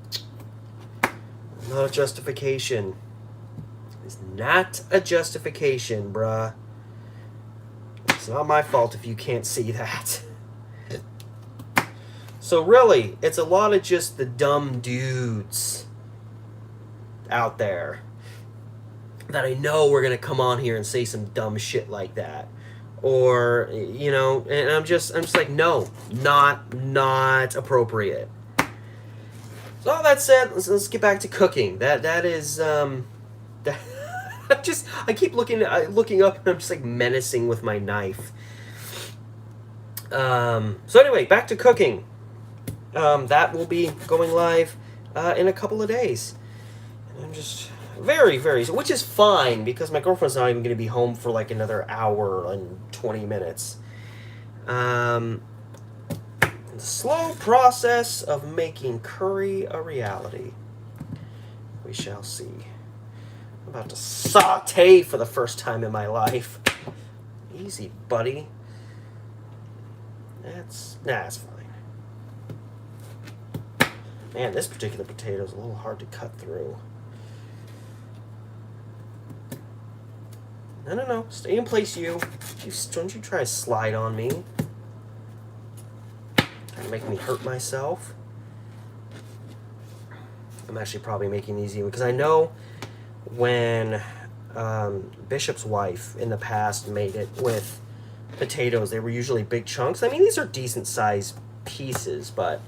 It's like, not a justification. It's not a justification, bruh. It's not my fault if you can't see that. So really, it's a lot of just the dumb dudes out there that I know we're going to come on here and say some dumb shit like that. Or, you know, and I'm just like, no, not appropriate. So all that said, let's get back to cooking. That is, I keep looking up and I'm just like menacing with my knife. So anyway, back to cooking. That will be going live in a couple of days. And I'm just very, which is fine because my girlfriend's not even going to be home for like another hour and 20 minutes. The slow process of making curry a reality. We shall see. I'm about to saute for the first time in my life. Easy, buddy. That's fine. Man, this particular potato is a little hard to cut through. No. Stay in place, you. Don't you try to slide on me. Trying to make me hurt myself. I'm actually probably making these even, because I know when Bishop's wife in the past made it with potatoes, they were usually big chunks. I mean, these are decent sized pieces, but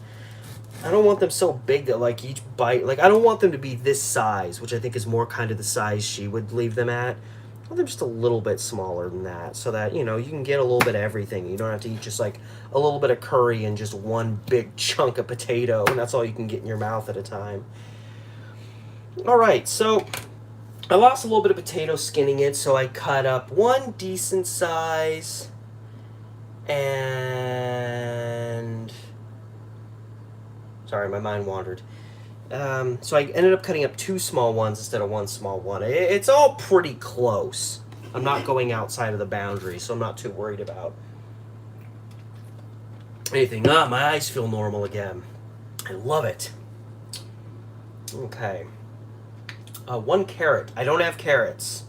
I don't want them so big that like each bite, like I don't want them to be this size, which I think is more kind of the size she would leave them at. I want them just a little bit smaller than that, so that, you know, you can get a little bit of everything. You don't have to eat just like a little bit of curry and just one big chunk of potato, and that's all you can get in your mouth at a time. Alright, so I lost a little bit of potato skinning it, so I cut up one decent size, and sorry, my mind wandered. So I ended up cutting up 2 small ones instead of 1 small one. It's all pretty close. I'm not going outside of the boundary, so I'm not too worried about anything. My eyes feel normal again. I love it. Okay. 1 carrot. I don't have carrots.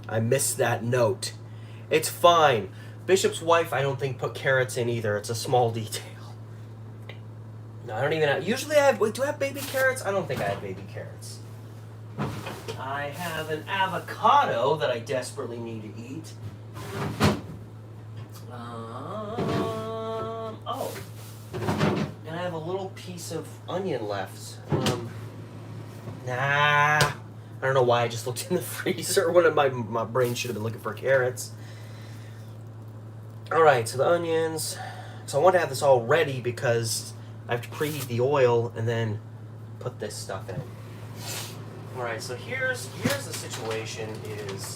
I missed that note. It's fine. Bishop's wife, I don't think, put carrots in either. It's a small detail. No, I don't even have... Usually I have... Wait, do I have baby carrots? I don't think I have baby carrots. I have an avocado that I desperately need to eat. Oh. And I have a little piece of onion left. Nah. I don't know why I just looked in the freezer when my brain should have been looking for carrots. Alright, so the onions. So I want to have this all ready because I have to preheat the oil and then put this stuff in. Alright, so here's the situation is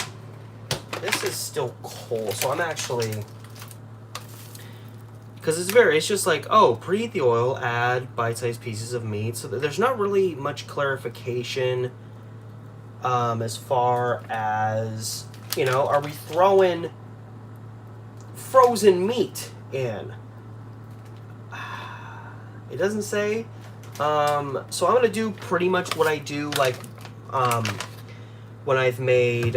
this is still cold. So I'm actually, because it's just like, oh, preheat the oil, add bite-sized pieces of meat. So there's not really much clarification as far as, you know, are we throwing frozen meat in? It doesn't say. So I'm going to do pretty much what I do, like, when I've made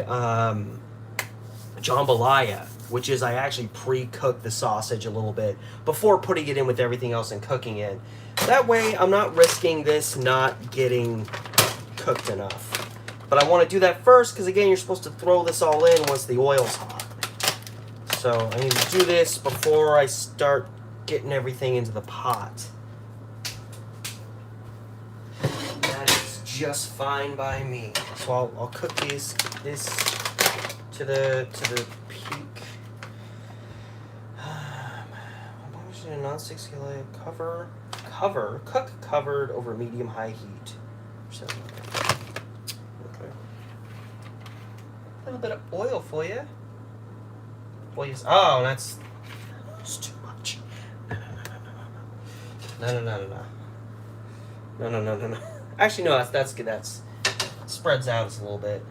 jambalaya, which is I actually pre-cook the sausage a little bit before putting it in with everything else and cooking it. That way, I'm not risking this not getting cooked enough. But I want to do that first, because again, you're supposed to throw this all in once the oil's hot. So I need to do this before I start getting everything into the pot. That is just fine by me. So I'll cook this to the peak. A non-stick skillet, cook covered over medium-high heat. So, okay. A little bit of oil for you. Please. Oh, that's too much. No. Actually, no. That's good. That's spreads out. It's a little bit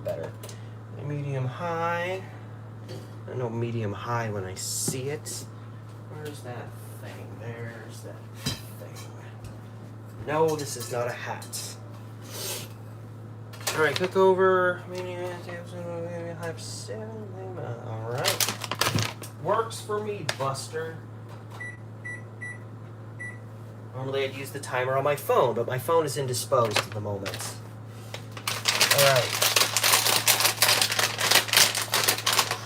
better. Medium-high. I know medium-high when I see it. Where's that thing? There's that thing. No, this is not a hat. Alright, cook over. Alright. Works for me, Buster. Normally I'd use the timer on my phone, but my phone is indisposed at the moment. Alright.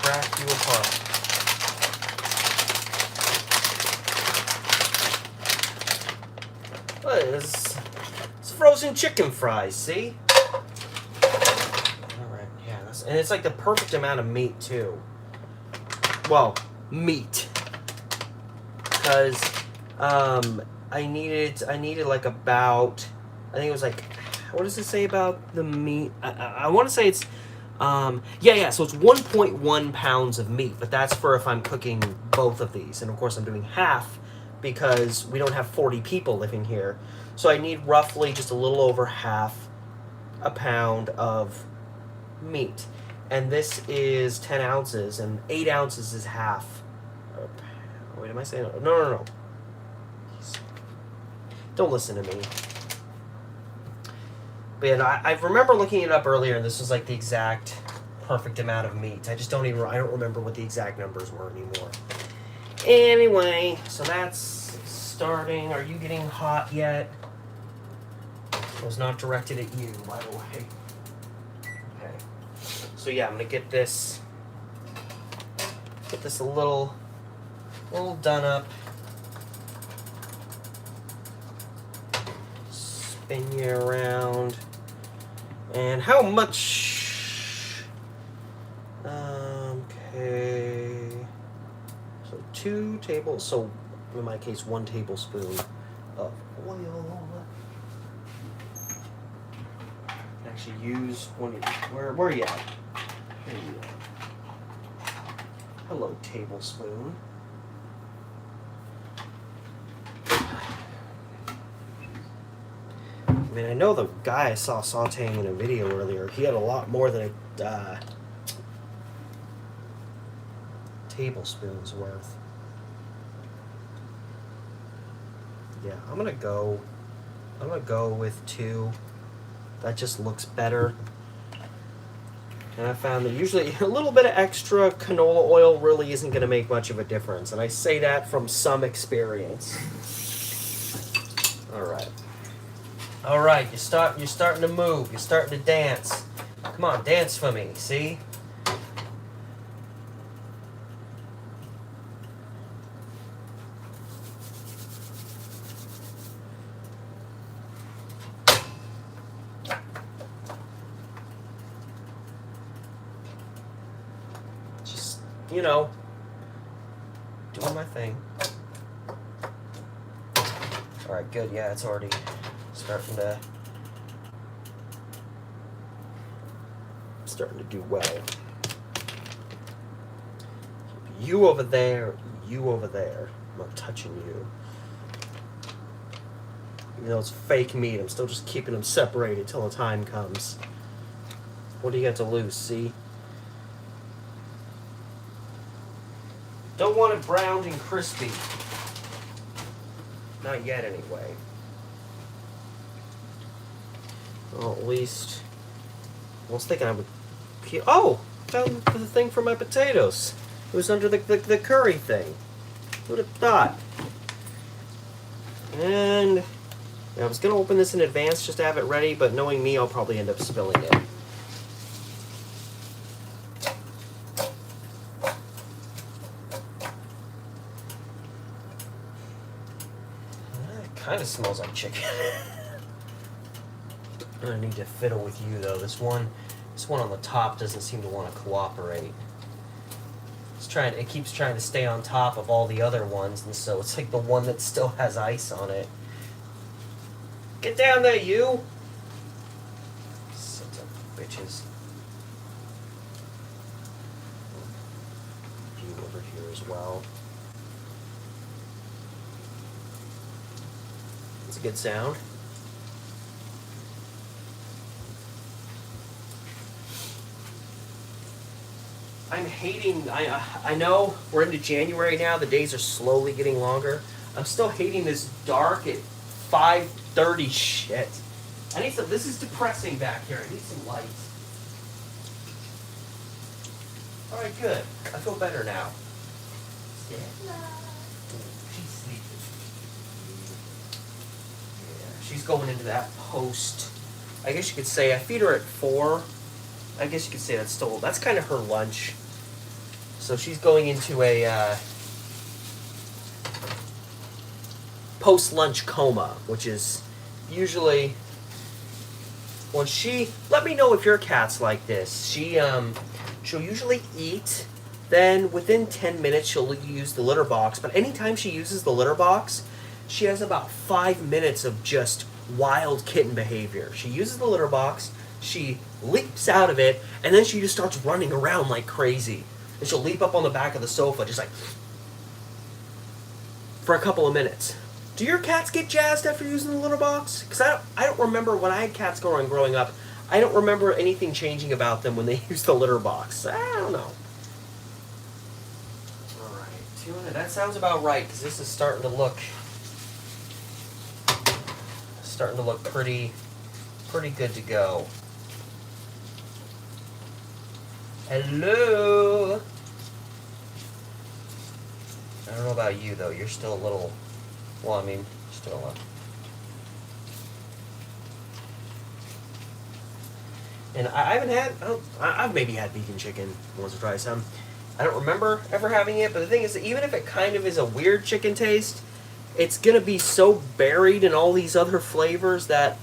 Crack you apart. It's frozen chicken fries, see? Alright, yeah, and it's like the perfect amount of meat, too. Well, meat. Because, I needed like about, I think it was like, what does it say about the meat? I want to say it's, so it's 1.1 pounds of meat, but that's for if I'm cooking both of these. And of course I'm doing half, because we don't have 40 people living here. So I need roughly just a little over half a pound of meat. And this is 10 ounces, and 8 ounces is half. Wait, am I saying? No. Don't listen to me. But yeah, I remember looking it up earlier, and this was like the exact perfect amount of meat. I don't remember what the exact numbers were anymore. Anyway, so that's starting. Are you getting hot yet? It was not directed at you, by the way. Okay. So yeah, I'm gonna get this a little done up. Spin you around. And how much? Okay. So 2 tables. So in my case, 1 tablespoon of oil. Actually, use one. Where are you at? Here you are. Hello, tablespoon. I mean, I know the guy I saw sauteing in a video earlier, he had a lot more than a tablespoon's worth. Yeah, I'm gonna go with 2. That just looks better. And I found that usually a little bit of extra canola oil really isn't going to make much of a difference. And I say that from some experience. All right. All right, you're starting to move. You're starting to dance. Come on, dance for me, see? You know, doing my thing. All right, good. Yeah, it's already starting to do well. You over there, you over there. I'm not touching you. Even though it's fake meat, I'm still just keeping them separated till the time comes. What do you got to lose? See? Don't want it browned and crispy. Not yet, anyway. Well, at least... I was thinking I would... Oh! Found the thing for my potatoes. It was under the curry thing. Who'd have thought? And... I was going to open this in advance just to have it ready, but knowing me, I'll probably end up spilling it. Kind of smells like chicken. I need to fiddle with you though. This one on the top doesn't seem to want to cooperate. It keeps trying to stay on top of all the other ones, and so it's like the one that still has ice on it. Get down there, you! Sons of bitches. You over here as well. It's a good sound. I'm hating, I know we're into January now, the days are slowly getting longer. I'm still hating this dark at 5:30 shit. I need some, this is depressing back here, I need some lights. Alright, good. I feel better now. She's sleeping. She's going into that post. I guess you could say I feed her at 4. I guess you could say that's kind of her lunch. So she's going into a post-lunch coma, which is usually when let me know if your cat's like this. She'll usually eat, then within 10 minutes she'll use the litter box, but anytime she uses the litter box, she has about 5 minutes of just wild kitten behavior. She uses the litter box, she leaps out of it, and then she just starts running around like crazy. And she'll leap up on the back of the sofa, just like, for a couple of minutes. Do your cats get jazzed after using the litter box? Because I don't remember when I had cats growing up, I don't remember anything changing about them when they used the litter box. I don't know. Alright, 200, that sounds about right, because this is starting to look pretty good to go. Hello? I don't know about you though, you're still a little, well, I mean, still and I haven't had, I've maybe had vegan chicken once or twice. I don't remember ever having it, but the thing is that even if it kind of is a weird chicken taste, it's going to be so buried in all these other flavors that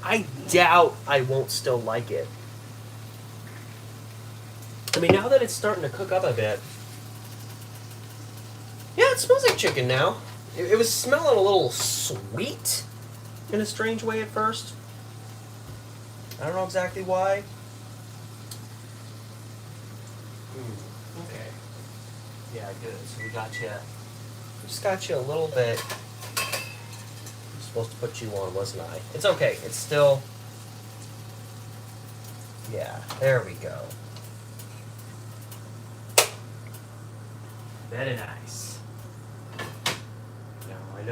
I doubt I won't still like it. I mean, now that it's starting to cook up a bit, yeah, it smells like chicken now. It was smelling a little sweet in a strange way at first. I don't know exactly why. Okay. Yeah, good. So we just got you a little bit. Just supposed to put you on, wasn't I? It's okay. It's still... Yeah, there we go. Very nice. Now, I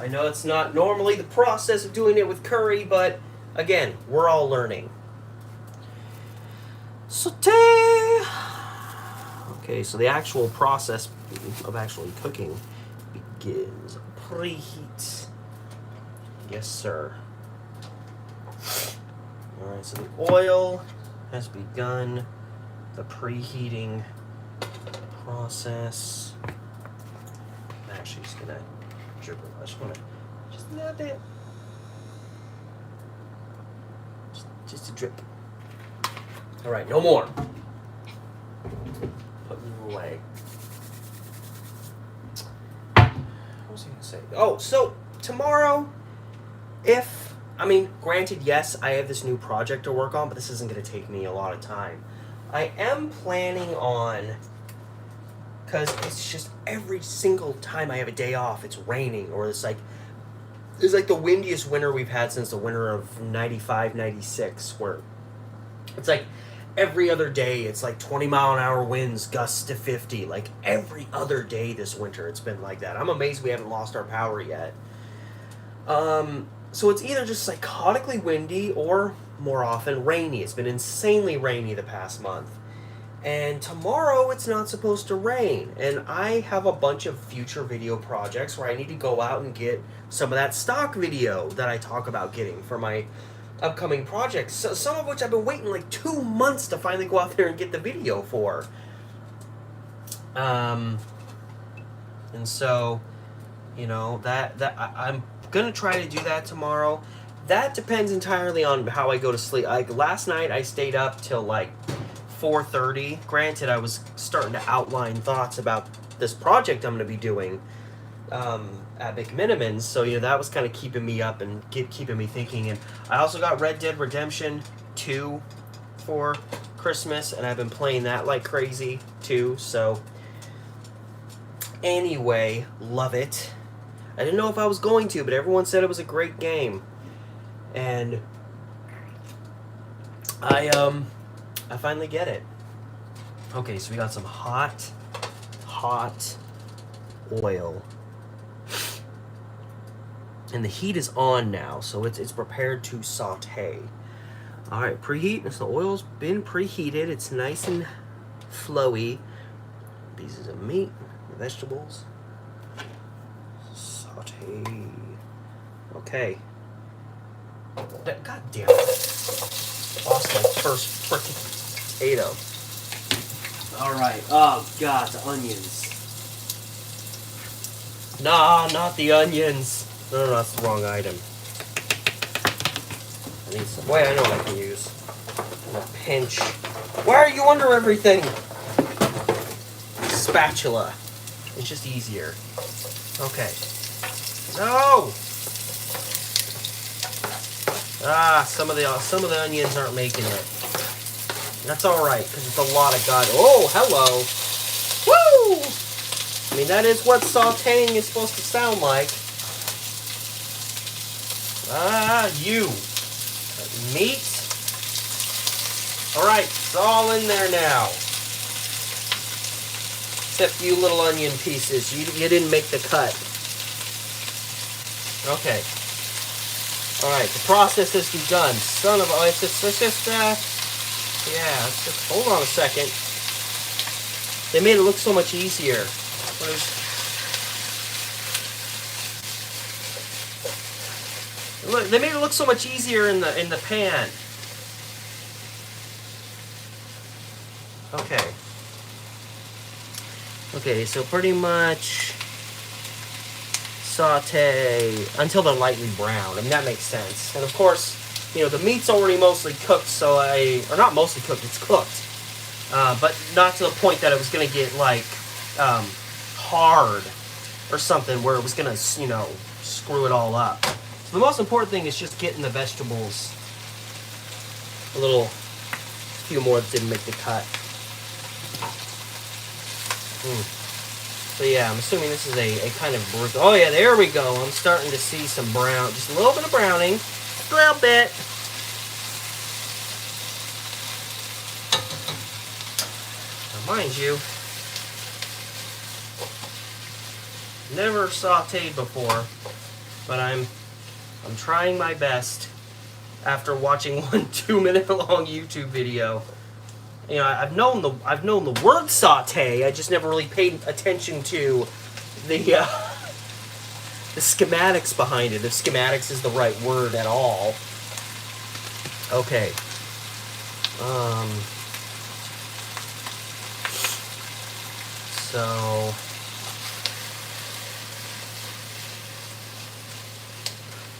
know it's not normally the process of doing it with curry, but again, we're all learning. Sauté! Okay, so the actual process of actually cooking begins. Preheat. Yes, sir. Alright, so the oil has begun the preheating process. I'm actually just gonna dribble. I just wanna just a little bit. Just a drip. Alright, no more. Put you away. What was I gonna say? Oh, so tomorrow, granted, yes, I have this new project to work on, but this isn't going to take me a lot of time. I am planning on, because it's just every single time I have a day off, it's raining, or it's like the windiest winter we've had since the winter of 95, 96, where it's like every other day it's like 20-mile-an-hour winds, gusts to 50, like every other day this winter it's been like that. I'm amazed we haven't lost our power yet. So it's either just psychotically windy or, more often, rainy. It's been insanely rainy the past month. And tomorrow it's not supposed to rain. And I have a bunch of future video projects where I need to go out and get some of that stock video that I talk about getting for my upcoming projects. So, some of which I've been waiting like 2 months to finally go out there and get the video for. And so, you know, I'm gonna try to do that tomorrow. That depends entirely on how I go to sleep. Like last night I stayed up till like 4:30. Granted, I was starting to outline thoughts about this project I'm gonna be doing at McMinimans, so you know that was kind of keeping me up and keeping me thinking. And I also got Red Dead Redemption 2 for Christmas, and I've been playing that like crazy too. So anyway, love it. I didn't know if I was going to, but everyone said it was a great game. And I finally get it. Okay, so we got some hot oil. And the heat is on now, so it's prepared to saute. Alright, preheat. So the oil's been preheated. It's nice and flowy. Pieces of meat, vegetables. Saute. Okay. God damn it. Lost my first freaking potato. Alright. Oh, God, the onions. Nah, not the onions. No, that's the wrong item. I need some. Wait, I know what I can use. A pinch. Why are you under everything? Spatula. It's just easier. Okay. No! Ah, some of the onions aren't making it. That's all right, because it's a lot of God. Oh, hello. Woo! I mean, that is what sautéing is supposed to sound like. Ah, you. Meat. All right, it's all in there now. Except you little onion pieces. You didn't make the cut. Okay. Alright, the process has begun. Son of a... It's just, yeah, let's just... Hold on a second. They made it look so much easier. Look, they made it look so much easier in the pan. Okay. Okay, so pretty much saute until they're lightly brown. I mean, that makes sense. And of course, you know, the meat's already mostly cooked, so or not mostly cooked, it's cooked. But not to the point that it was going to get, like, hard or something where it was going to, you know, screw it all up. So the most important thing is just getting the vegetables a few more that didn't make the cut. So yeah, I'm assuming this is a kind of brook. Oh yeah, there we go. I'm starting to see some brown, just a little bit of browning, a little bit. Now, mind you, never sautéed before, but I'm trying my best after watching one 2-minute long YouTube video. You know, I've known the word saute. I just never really paid attention to the schematics behind it. If schematics is the right word at all. Okay. So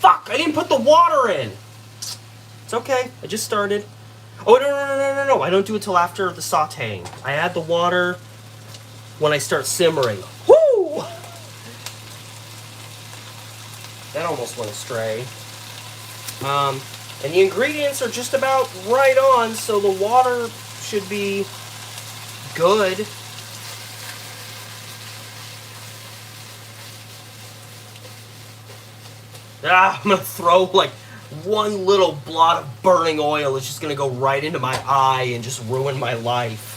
fuck! I didn't put the water in. It's okay. I just started. Oh, no. I don't do it till after the sauteing. I add the water when I start simmering. Woo! That almost went astray. And the ingredients are just about right on, so the water should be good. I'm gonna throw like one little blot of burning oil. It's just gonna go right into my eye and just ruin my life.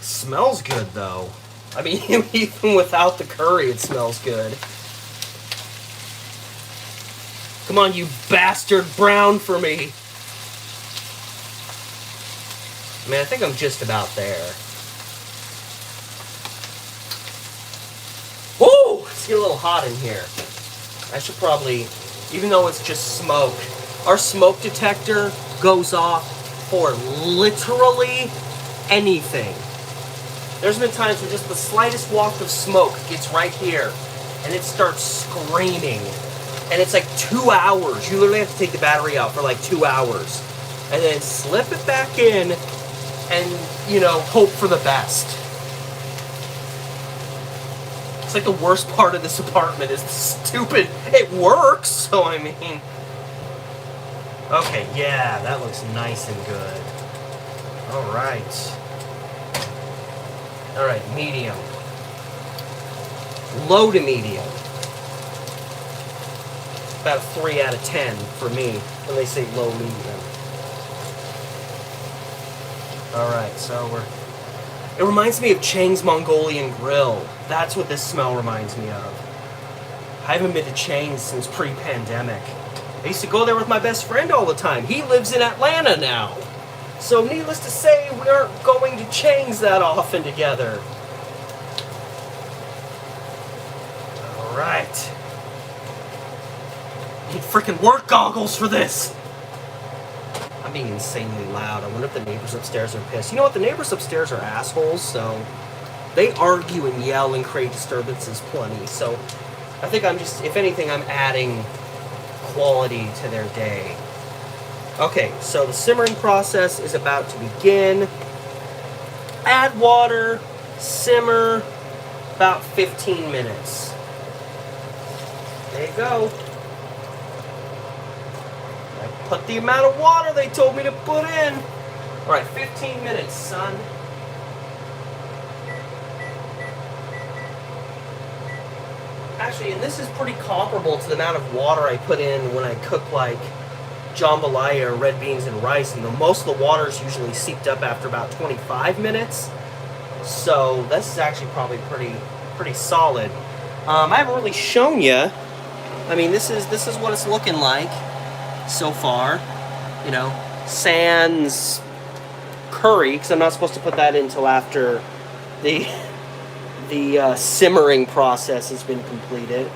Smells good though. I mean, even without the curry, it smells good. Come on, you bastard, brown for me. I mean, I think I'm just about there. Woo! It's getting a little hot in here. I should probably, even though it's just smoke, our smoke detector goes off for literally anything. There's been times where just the slightest waft of smoke gets right here, and it starts screaming. And it's like 2 hours. You literally have to take the battery out for like 2 hours. And then slip it back in and, you know, hope for the best. It's like the worst part of this apartment is the stupid... It works, so I mean... Okay, yeah, that looks nice and good. Alright. Alright, medium. Low to medium. About a 3 out of 10 for me when they say low medium. Alright, so it reminds me of Chang's Mongolian Grill. That's what this smell reminds me of. I haven't been to Chang's since pre-pandemic. I used to go there with my best friend all the time. He lives in Atlanta now. So needless to say, we aren't going to Chang's that often together. Alright. Need freaking work goggles for this! I'm being insanely loud. I wonder if the neighbors upstairs are pissed. You know what? The neighbors upstairs are assholes, so they argue and yell and create disturbances plenty. So I think I'm just, if anything, I'm adding quality to their day. Okay, so the simmering process is about to begin. Add water, simmer, about 15 minutes. There you go. I put the amount of water they told me to put in. Alright, 15 minutes, son. Actually, and this is pretty comparable to the amount of water I put in when I cook like jambalaya or red beans and rice, and most of the water is usually seeped up after about 25 minutes. So this is actually probably pretty solid. I haven't really shown you. I mean, this is what it's looking like so far. You know, sans curry, because I'm not supposed to put that in until after the simmering process has been completed.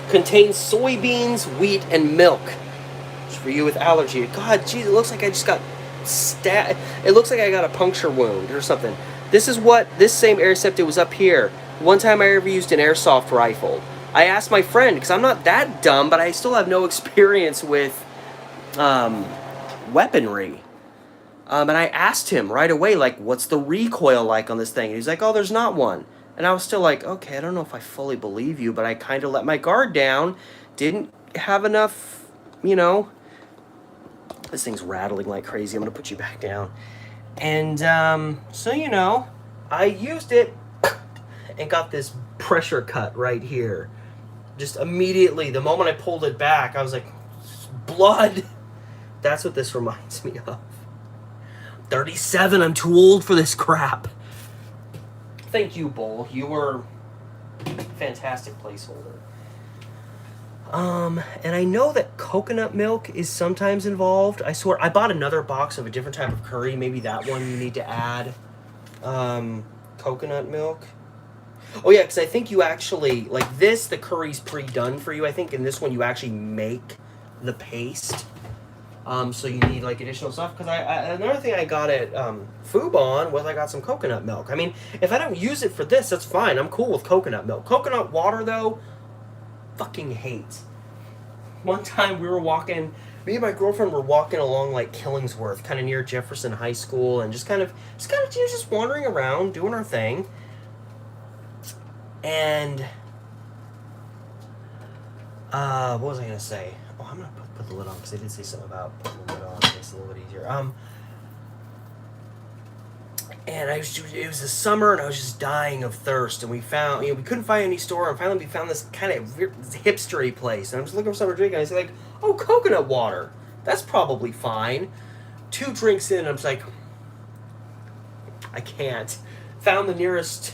Contains soybeans, wheat, and milk. It's for you with allergy. God, geez, it looks like I just got stabbed. It looks like I got a puncture wound or something. This is what this same Aircept was up here. One time I ever used an airsoft rifle. I asked my friend, because I'm not that dumb, but I still have no experience with weaponry. And I asked him right away, like, what's the recoil like on this thing? And he's like, oh, there's not one. And I was still like, okay, I don't know if I fully believe you, but I kind of let my guard down. Didn't have enough, you know. This thing's rattling like crazy. I'm going to put you back down. And so, you know, I used it and got this pressure cut right here. Just immediately, the moment I pulled it back, I was like, blood. That's what this reminds me of. 37, I'm too old for this crap. Thank you, Bull. You were a fantastic placeholder. And I know that coconut milk is sometimes involved. I swear, I bought another box of a different type of curry. Maybe that one you need to add coconut milk. Oh yeah, because I think you actually, like this, the curry's pre-done for you, I think. In this one, you actually make the paste. So you need like additional stuff. Because another thing I got at Fubon was I got some coconut milk. I mean, if I don't use it for this, that's fine. I'm cool with coconut milk. Coconut water, though, fucking hate. One time we were walking, me and my girlfriend were walking along like Killingsworth, kind of near Jefferson High School, and just kind of just wandering around, doing our thing. And what was I gonna say? Oh, I'm gonna put the lid on because they did say something about putting the lid on. It makes it a little bit easier. And it was the summer, and I was just dying of thirst. And we found, we couldn't find any store. And finally, we found this kind of hipstery place. And I'm just looking for something to drink, and I say like, "Oh, coconut water. That's probably fine." 2 drinks in, and I'm just like, I can't. Found the nearest,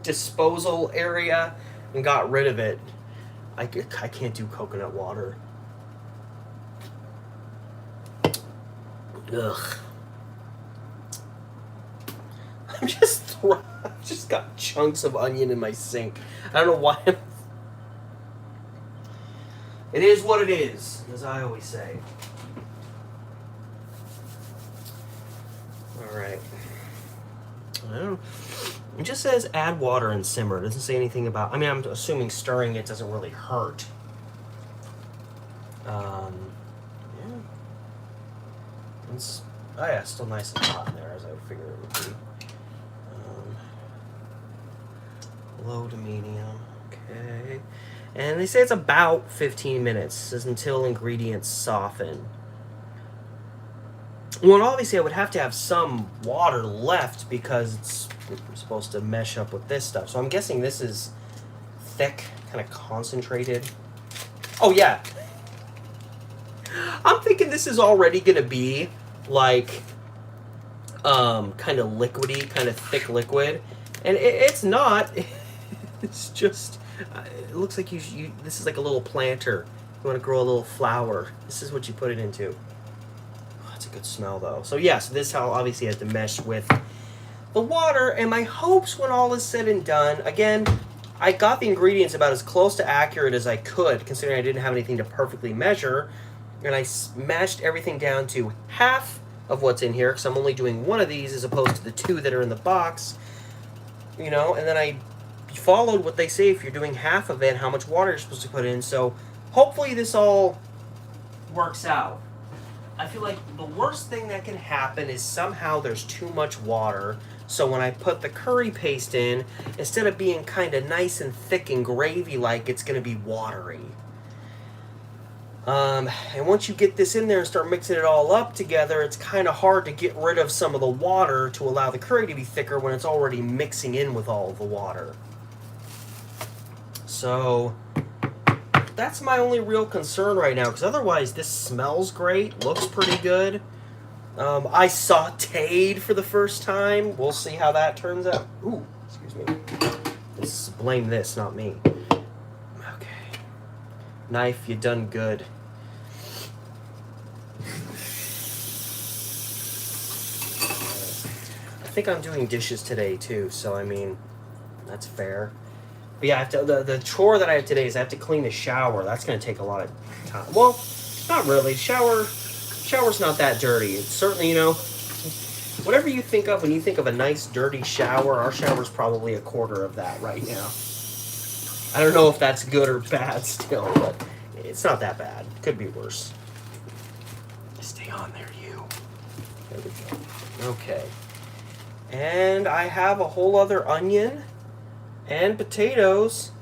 disposal area, and got rid of it. I can't do coconut water. Ugh. I've just got chunks of onion in my sink. I don't know why. It is what it is, as I always say. All right. I don't know. It just says add water and simmer. It doesn't say anything about. I mean, I'm assuming stirring it doesn't really hurt. Yeah. It's still nice and hot in there, as I would figure it would be. Low to medium. Okay. And they say it's about 15 minutes. It says until ingredients soften. Well, and obviously I would have to have some water left because it's supposed to mesh up with this stuff. So I'm guessing this is thick, kind of concentrated. Oh, yeah. I'm thinking this is already going to be like kind of liquidy, kind of thick liquid. And it's not. It's just, it looks like this is like a little planter. You want to grow a little flower. This is what you put it into. Oh, it's a good smell, though. So, yes, this how obviously has to mesh with the water. And my hopes when all is said and done, again, I got the ingredients about as close to accurate as I could, considering I didn't have anything to perfectly measure. And I mashed everything down to half of what's in here, because I'm only doing one of these as opposed to the 2 that are in the box. And then I followed what they say if you're doing half of it, how much water you're supposed to put in. So hopefully this all works out. I feel like the worst thing that can happen is somehow there's too much water. So when I put the curry paste in, instead of being kind of nice and thick and gravy-like, it's going to be watery. And once you get this in there and start mixing it all up together, it's kind of hard to get rid of some of the water to allow the curry to be thicker when it's already mixing in with all of the water. So that's my only real concern right now, because otherwise this smells great, looks pretty good. I sauteed for the first time. We'll see how that turns out. Ooh, excuse me. Blame this, not me. Okay. Knife, you done good. I think I'm doing dishes today too, so I mean, that's fair. But yeah, I have to, the chore that I have today is I have to clean the shower. That's going to take a lot of time. Well, not really. Shower's not that dirty. It's certainly, whatever you think of when you think of a nice dirty shower, our shower's probably a quarter of that right now. I don't know if that's good or bad still, but it's not that bad. Could be worse. Stay on there, you. There we go. Okay. And I have a whole other onion and potatoes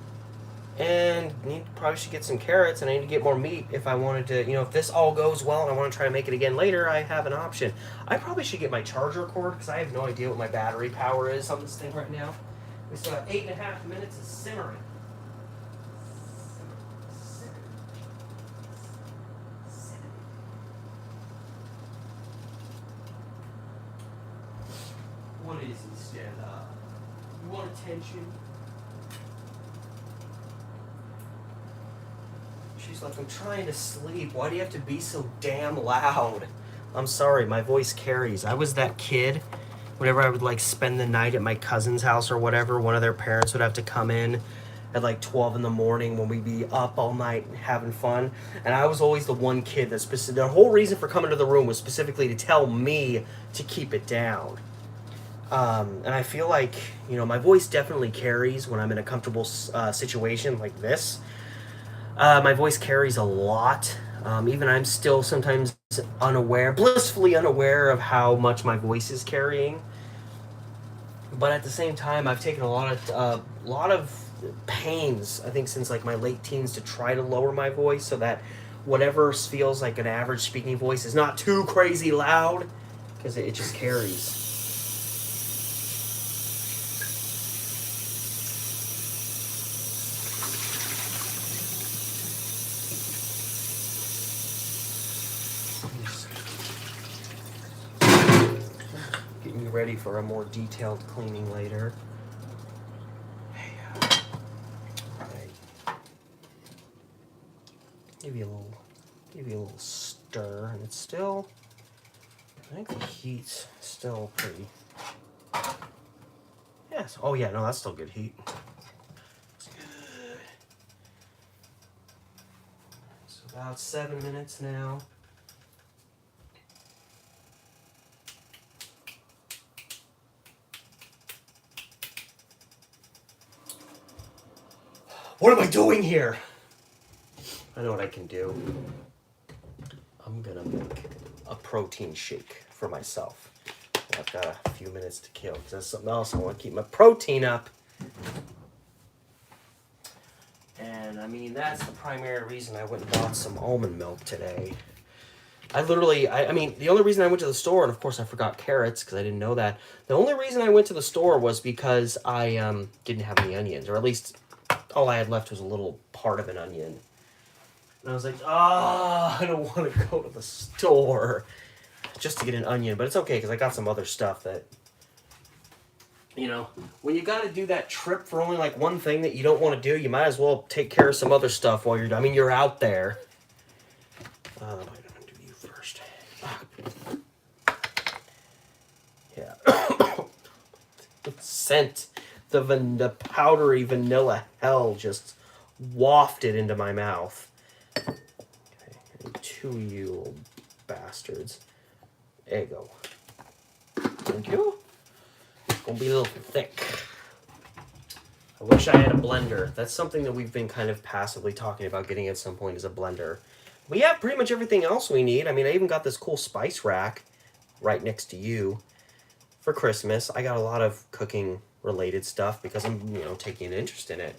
and probably should get some carrots, and I need to get more meat if I wanted to, if this all goes well and I want to try to make it again later, I have an option. I probably should get my charger cord because I have no idea what my battery power is on this thing right now. We still have 8.5 minutes of simmering. What is instead? You want attention? She's like, I'm trying to sleep. Why do you have to be so damn loud? I'm sorry, my voice carries. I was that kid. Whenever I would like spend the night at my cousin's house or whatever, one of their parents would have to come in at like 12 in the morning when we'd be up all night having fun. And I was always the one kid that the whole reason for coming to the room was specifically to tell me to keep it down. And I feel like, my voice definitely carries when I'm in a comfortable situation like this. My voice carries a lot. Even I'm still sometimes blissfully unaware of how much my voice is carrying. But at the same time, I've taken a lot of pains, I think, since like my late teens to try to lower my voice so that whatever feels like an average speaking voice is not too crazy loud, because it just carries. Getting you ready for a more detailed cleaning later. Give you a little stir, and it's still, I think the heat's still pretty. Yes. Oh yeah, no, that's still good heat. It's good. It's about 7 minutes now. What am I doing here? I know what I can do. I'm gonna make a protein shake for myself. I've got a few minutes to kill because that's something else. I want to keep my protein up. And I mean, that's the primary reason I went and bought some almond milk today. I mean, the only reason I went to the store, and of course I forgot carrots because I didn't know that. The only reason I went to the store was because I didn't have any onions, or at least all I had left was a little part of an onion. And I was like, I don't want to go to the store just to get an onion. But it's okay because I got some other stuff that, when you got to do that trip for only like one thing that you don't want to do, you might as well take care of some other stuff while you're out there. I'm going to do you first. Yeah. The scent, the powdery vanilla hell just wafted into my mouth. Okay, and 2 of you little bastards. There you go. Thank you. It's gonna be a little thick. I wish I had a blender. That's something that we've been kind of passively talking about getting at some point, is a blender. We have pretty much everything else we need. I mean, I even got this cool spice rack right next to you for Christmas. I got a lot of cooking related stuff because I'm, taking an interest in it.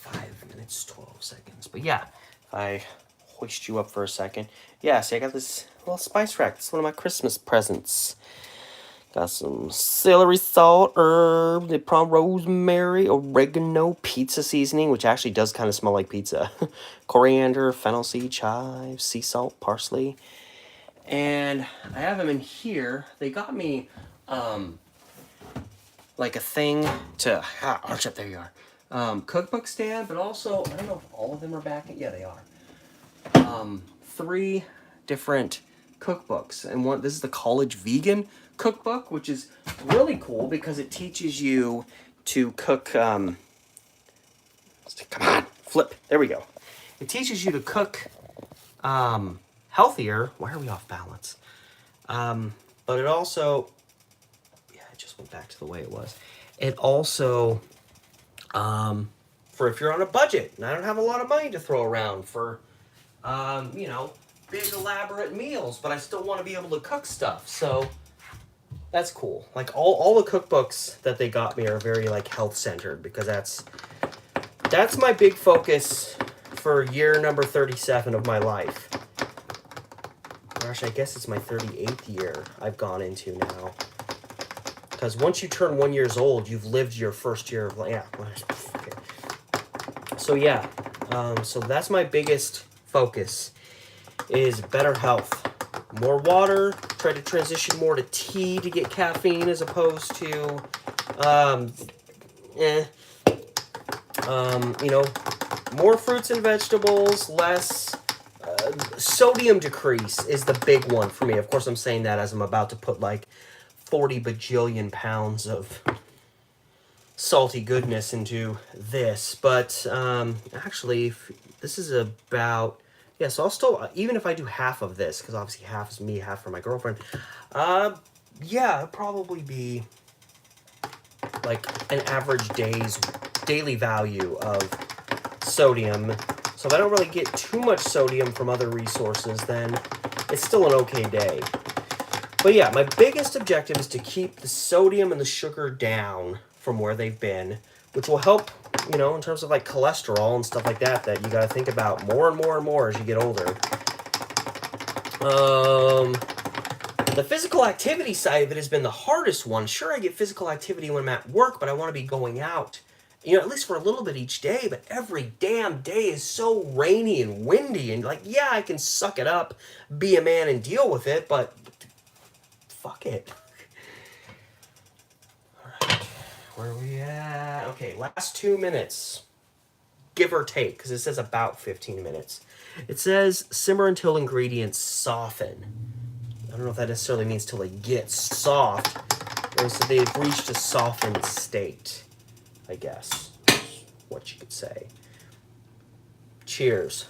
5 minutes, 12 seconds. But yeah, if I hoist you up for a second. Yeah, see, I got this little spice rack. It's one of my Christmas presents. Got some celery salt, herb, the prom rosemary, oregano, pizza seasoning, which actually does kind of smell like pizza. Coriander, fennel seed, chives, sea salt, parsley. And I have them in here. They got me like a thing to arch up. There you are. Cookbook stand, but also, I don't know if all of them are back. Yeah, they are. 3 different cookbooks, and this is the College Vegan cookbook, which is really cool because it teaches you to cook. Come on, flip. There we go. It teaches you to cook healthier. Why are we off balance? But it also, yeah, it just went back to the way it was. It also, for if you're on a budget and I don't have a lot of money to throw around for, big elaborate meals, but I still want to be able to cook stuff. So That's cool. Like all the cookbooks that they got me are very like health centered, because that's my big focus for year number 37 of my life. Gosh, I guess it's my 38th year I've gone into now. Because once you turn 1 year old, you've lived your first year of life. Yeah. So yeah, so that's my biggest focus, is better health. More water, try to transition more to tea to get caffeine as opposed to, you know, more fruits and vegetables, less sodium decrease is the big one for me. Of course, I'm saying that as I'm about to put like 40 bajillion pounds of salty goodness into this. But actually, this is about, yeah, so I'll still, even if I do half of this, because obviously half is me, half for my girlfriend, yeah, it'll probably be like an average daily value of sodium. So if I don't really get too much sodium from other resources, then it's still an okay day. But yeah, my biggest objective is to keep the sodium and the sugar down from where they've been, which will help, you know, in terms of like cholesterol and stuff like that, that you got to think about more and more and more as you get older. The physical activity side of it has been the hardest one. Sure, I get physical activity when I'm at work, but I want to be going out, you know, at least for a little bit each day. But every damn day is so rainy and windy, and like, yeah, I can suck it up, be a man and deal with it, but fuck it. Alright, where are we at? Okay, last 2 minutes, give or take, because it says about 15 minutes. It says simmer until ingredients soften. I don't know if that necessarily means till they get soft, or so they've reached a softened state, I guess, what you could say. Cheers.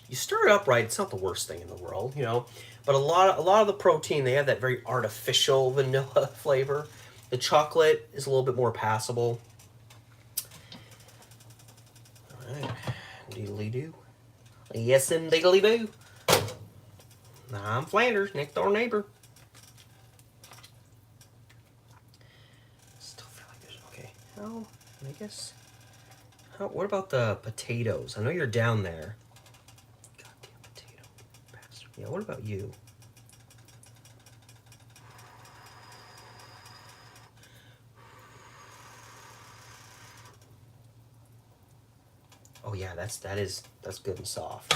You stir it up right, it's not the worst thing in the world, you know. But a lot of the protein, they have that very artificial vanilla flavor. The chocolate is a little bit more passable. All right, diddly-doo. Yes, and diddly-doo. I'm Flanders, next door neighbor. Still feel like there's, okay. Oh, I guess. What about the potatoes? I know you're down there. Goddamn potato bastard. Yeah, what about you? Oh yeah, that's good and soft.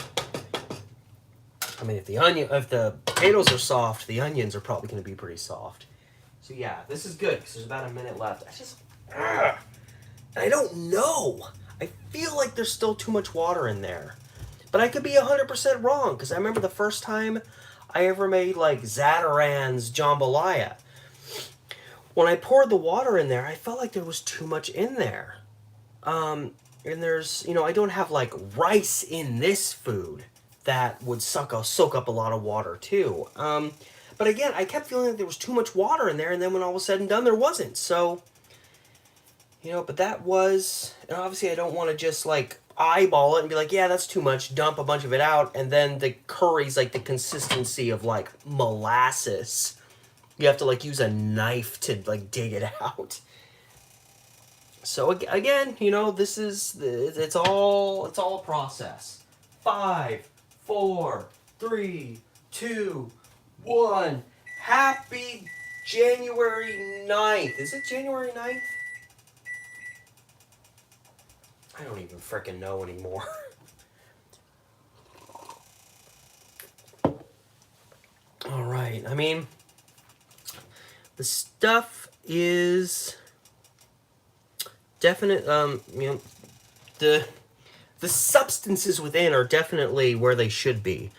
I mean, if the potatoes are soft, the onions are probably going to be pretty soft. So yeah, this is good because there's about a minute left. I don't know. I feel like there's still too much water in there, but I could be 100% wrong, because I remember the first time I ever made like Zatarain's jambalaya. When I poured the water in there, I felt like there was too much in there. And there's, you know, I don't have like rice in this food that would soak up a lot of water too. But again, I kept feeling like there was too much water in there, and then when all was said and done, there wasn't. So, you know, but that was, and obviously I don't want to just like eyeball it and be like, yeah, that's too much, dump a bunch of it out, and then the curry's like the consistency of like molasses. You have to like use a knife to like dig it out. So again, you know, it's all a process. 5, 4, 3, 2, 1. Happy January 9th. Is it January 9th? I don't even frickin' know anymore. All right. I mean, the stuff is definite. You know, the substances within are definitely where they should be.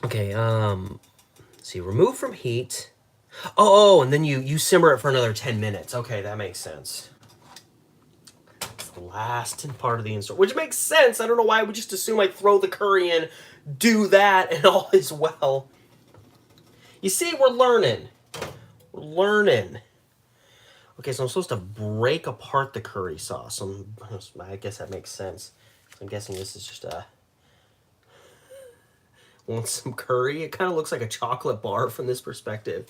Okay. Let's see. Remove from heat. Oh, and then you simmer it for another 10 minutes. Okay, that makes sense. It's the last part of the install, which makes sense. I don't know why I would just assume I'd throw the curry in, do that, and all is well. You see, we're learning. We're learning. Okay, so I'm supposed to break apart the curry sauce. I guess that makes sense. I'm guessing this is just a... Want some curry? It kind of looks like a chocolate bar from this perspective.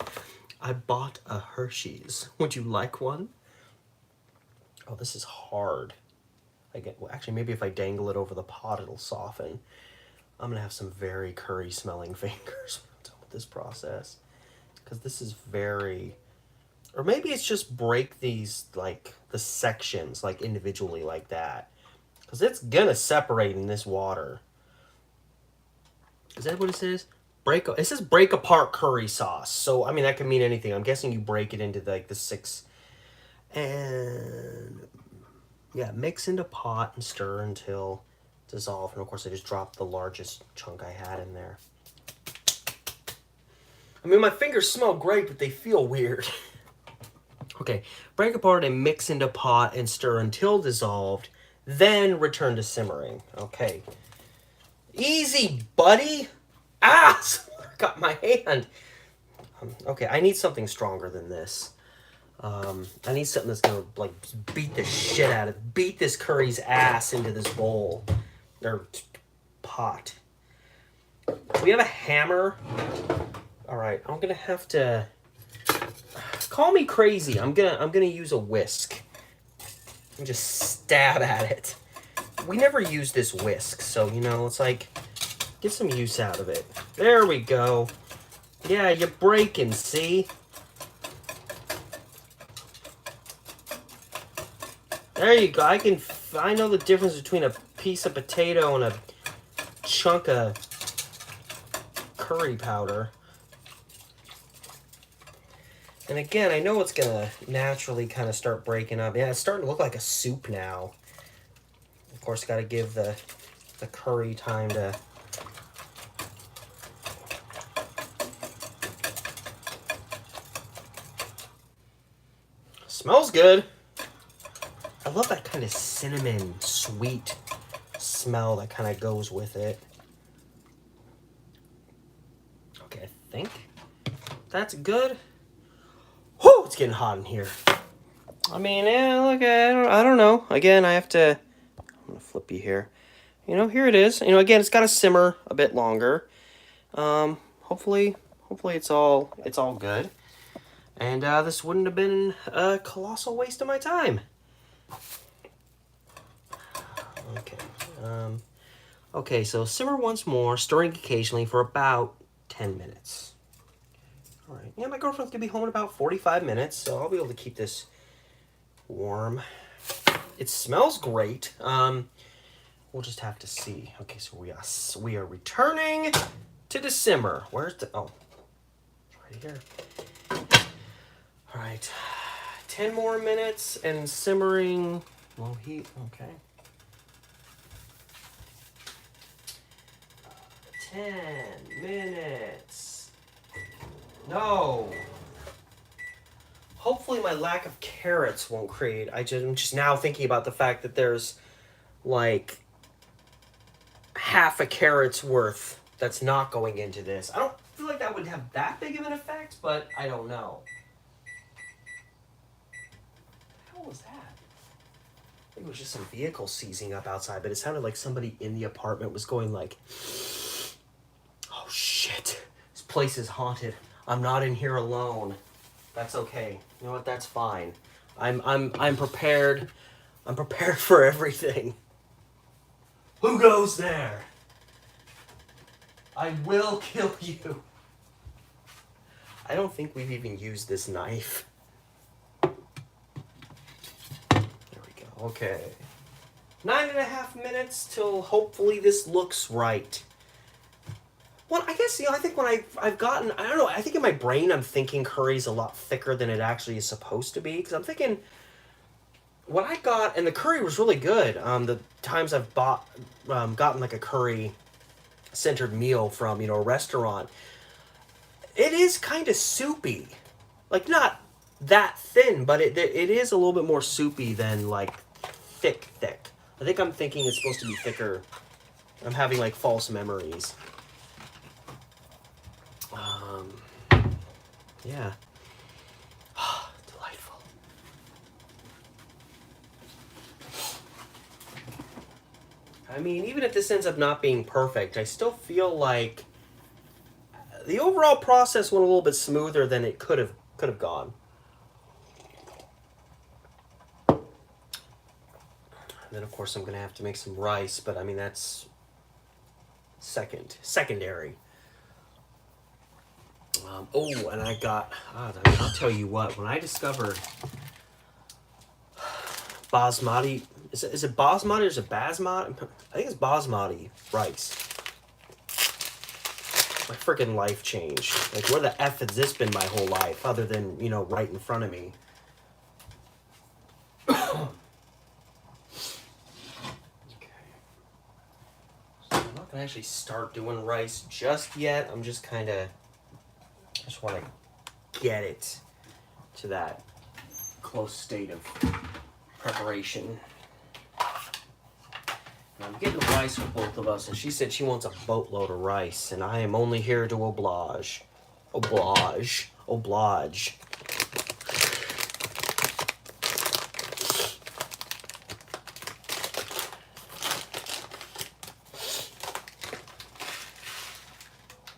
I bought a Hershey's. Would you like one? Oh, this is hard. Well, actually, maybe if I dangle it over the pot, it'll soften. I'm gonna have some very curry smelling fingers when I'm done with this process. Because this is very, or maybe it's just break these, like, the sections, like, individually like that. Because it's gonna separate in this water. Is that what it says? It says break apart curry sauce. So, I mean, that can mean anything. I'm guessing you break it into, like, the 6. And, yeah, mix into pot and stir until dissolved. And, of course, I just dropped the largest chunk I had in there. I mean, my fingers smell great, but they feel weird. Okay, break apart and mix into pot and stir until dissolved, then return to simmering. Okay. Easy, buddy! Ah! Someone got my hand! Okay, I need something stronger than this. I need something that's gonna, like, beat the shit out of... Beat this curry's ass into this bowl. Or pot. We have a hammer. Alright, I'm gonna have to... Call me crazy. I'm gonna use a whisk. And just stab at it. We never use this whisk, so, you know, it's like... Get some use out of it. There we go. Yeah, you're breaking, see? There you go. I know the difference between a piece of potato and a chunk of curry powder. And again, I know it's going to naturally kind of start breaking up. Yeah, it's starting to look like a soup now. Of course, got to give the curry time to... Smells good. I love that kind of cinnamon, sweet smell that kind of goes with it. Okay, I think that's good. Whew, it's getting hot in here. I mean, yeah, look, I don't know. Again, I have to... I'm going to flip you here. You know, here it is. You know, again, it's got to simmer a bit longer. Hopefully it's all good. And this wouldn't have been a colossal waste of my time. Okay. Okay, so simmer once more, stirring occasionally for about 10 minutes. All right. Yeah, my girlfriend's going to be home in about 45 minutes, so I'll be able to keep this warm. It smells great. We'll just have to see. Okay, so we are returning to the simmer. Where's the... Oh, right here. All right. 10 more minutes and simmering. Low heat. Okay. 10 minutes. No. Hopefully my lack of carrots won't create... I'm just now thinking about the fact that there's like half a carrot's worth that's not going into this. I don't feel like that would have that big of an effect, but I don't know. What was that? I think it was just some vehicle seizing up outside, but it sounded like somebody in the apartment was going like, oh shit, this place is haunted. I'm not in here alone. That's okay. You know what? That's fine. I'm prepared. I'm prepared for everything. Who goes there? I will kill you. I don't think we've even used this knife. There we go. Okay. 9.5 minutes till hopefully this looks right. Well, I guess, you know, I think when I've gotten, I don't know, I think in my brain I'm thinking curry's a lot thicker than it actually is supposed to be. Because I'm thinking, what I got, and the curry was really good. The times I've gotten like a curry-centered meal from, you know, a restaurant, it is kind of soupy. Like, not that thin, but it is a little bit more soupy than, like, thick. I think I'm thinking it's supposed to be thicker. I'm having, like, false memories. Yeah. Delightful. I mean, even if this ends up not being perfect, I still feel like the overall process went a little bit smoother than it could have gone. And then of course I'm gonna have to make some rice, but I mean that's secondary. Oh, and I got. I'll tell you what. When I discovered basmati, is it basmati or is it basmati? I think it's basmati rice. My freaking life changed. Like, where the F has this been my whole life, other than, you know, right in front of me? Okay. So I'm not gonna actually start doing rice just yet. I'm just kind of, just want to get it to that close state of preparation. And I'm getting rice for both of us, and she said she wants a boatload of rice, and I am only here to oblige. Oblige. Oblige.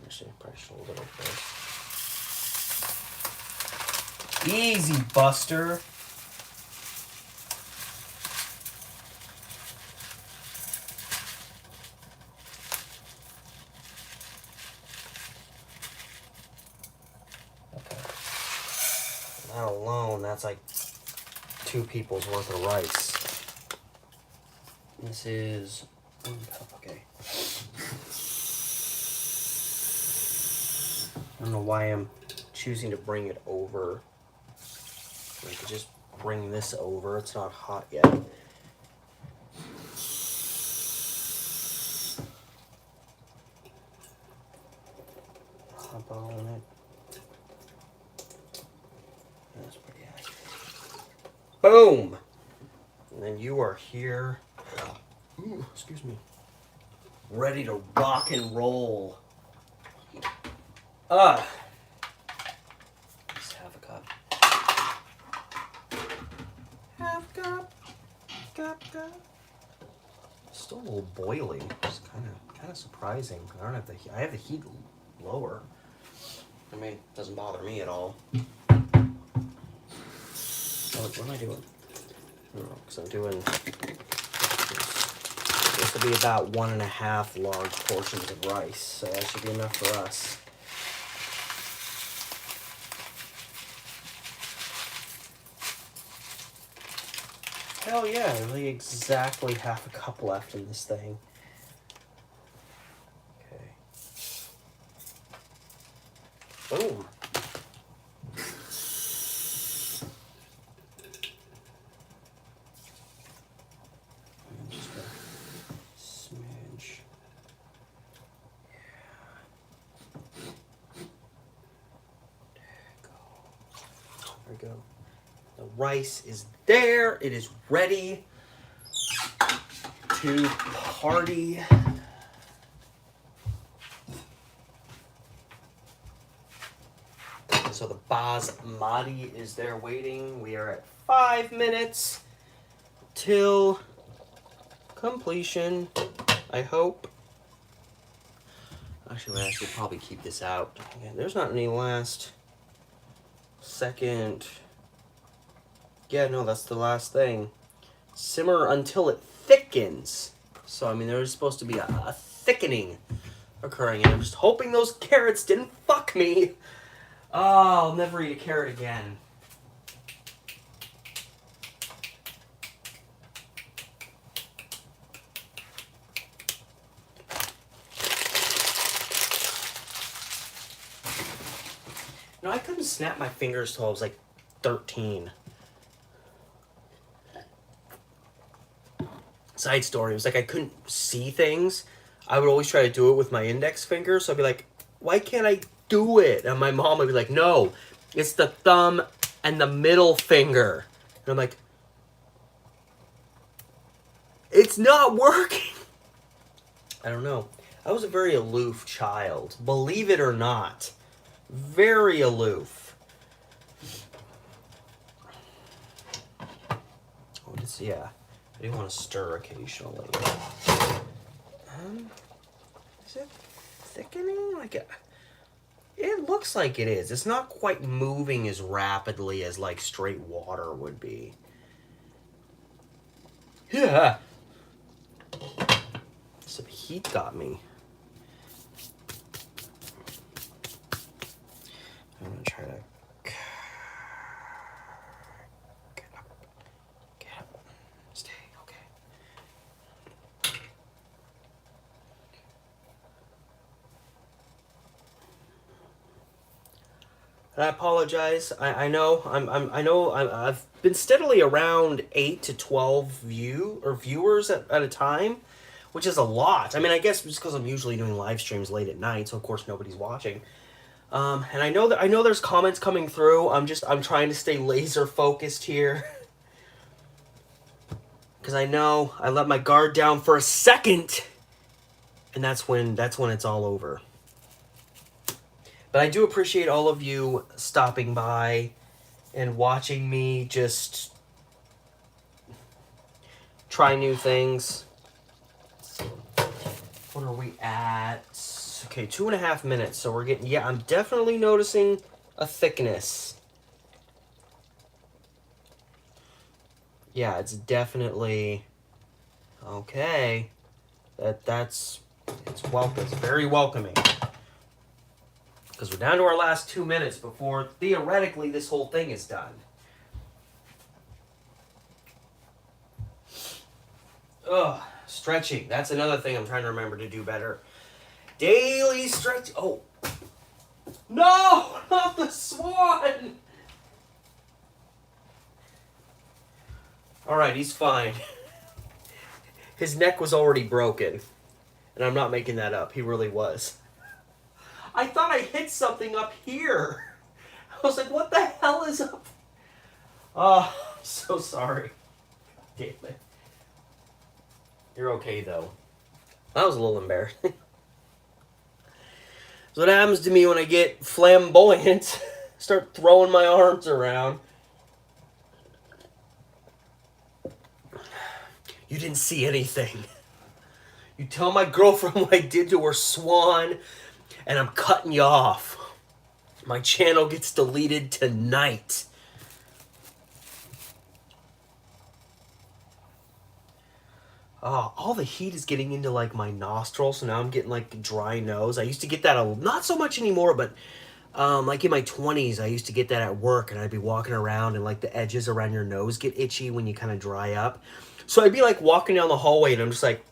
Actually, probably should hold it like this. Easy, Buster. That alone, that's like 2 people's worth of rice. This is 1 cup, okay. I don't know why I'm choosing to bring it over. I could just bring this over. It's not hot yet. Hop on it. That's pretty accurate. Boom! And then you are here. Ooh, excuse me. Ready to rock and roll. Just half a cup. Half cup. Cup. Still a little boiling. It's kind of surprising. I have the heat lower. I mean, it doesn't bother me at all. What am I doing? I don't know, because I'm doing. This will be about 1.5 large portions of rice, so that should be enough for us. Hell yeah, really exactly half a cup left in this thing. Okay. Boom. Just a smidge. There we go. The rice is there. It is ready to party. So the basmati is there waiting. We are at 5 minutes till completion, I hope. Actually, I should probably keep this out. Again, there's not any last second. Yeah, no, that's the last thing. Simmer until it thickens. So, I mean, there's supposed to be a thickening occurring, and I'm just hoping those carrots didn't fuck me. Oh, I'll never eat a carrot again. No, I couldn't snap my fingers till I was like 13. Side story, it was like I couldn't see things. I would always try to do it with my index finger, so I'd be like, why can't I do it? And my mom would be like, no, it's the thumb and the middle finger. And I'm like, it's not working. I don't know. I was a very aloof child, believe it or not. Very aloof. Oh, just, yeah. I do want to stir occasionally. Is it thickening? Like, It looks like it is. It's not quite moving as rapidly as like straight water would be. Yeah. Some heat got me. I'm gonna try to get up, stay, okay. And I apologize. I know I've been steadily around 8 to 12 viewers at a time, which is a lot. I mean, I guess just because I'm usually doing live streams late at night, so of course nobody's watching. And I know there's comments coming through. I'm trying to stay laser focused here. Because I know I let my guard down for a second, and that's when it's all over. But I do appreciate all of you stopping by and watching me just try new things. What are we at? Okay, 2.5 minutes. So we're getting, yeah, I'm definitely noticing a thickness. Yeah, it's definitely okay. It's welcome. It's very welcoming. Because we're down to our last 2 minutes before theoretically this whole thing is done. Ugh, stretching. That's another thing I'm trying to remember to do better. Daily stretch. Oh. No! Not the swan! Alright, he's fine. His neck was already broken. And I'm not making that up. He really was. I thought I hit something up here. I was like, what the hell is up? Oh, I'm so sorry. Damn it. You're okay, though. That was a little embarrassing. So what happens to me when I get flamboyant, start throwing my arms around. You didn't see anything. You tell my girlfriend what I did to her, Swan, and I'm cutting you off. My channel gets deleted tonight. Oh, all the heat is getting into like my nostrils, so now I'm getting like a dry nose. I used to get that not so much anymore, but like in my 20s, I used to get that at work, and I'd be walking around and like the edges around your nose get itchy when you kind of dry up. So I'd be like walking down the hallway, and I'm just like,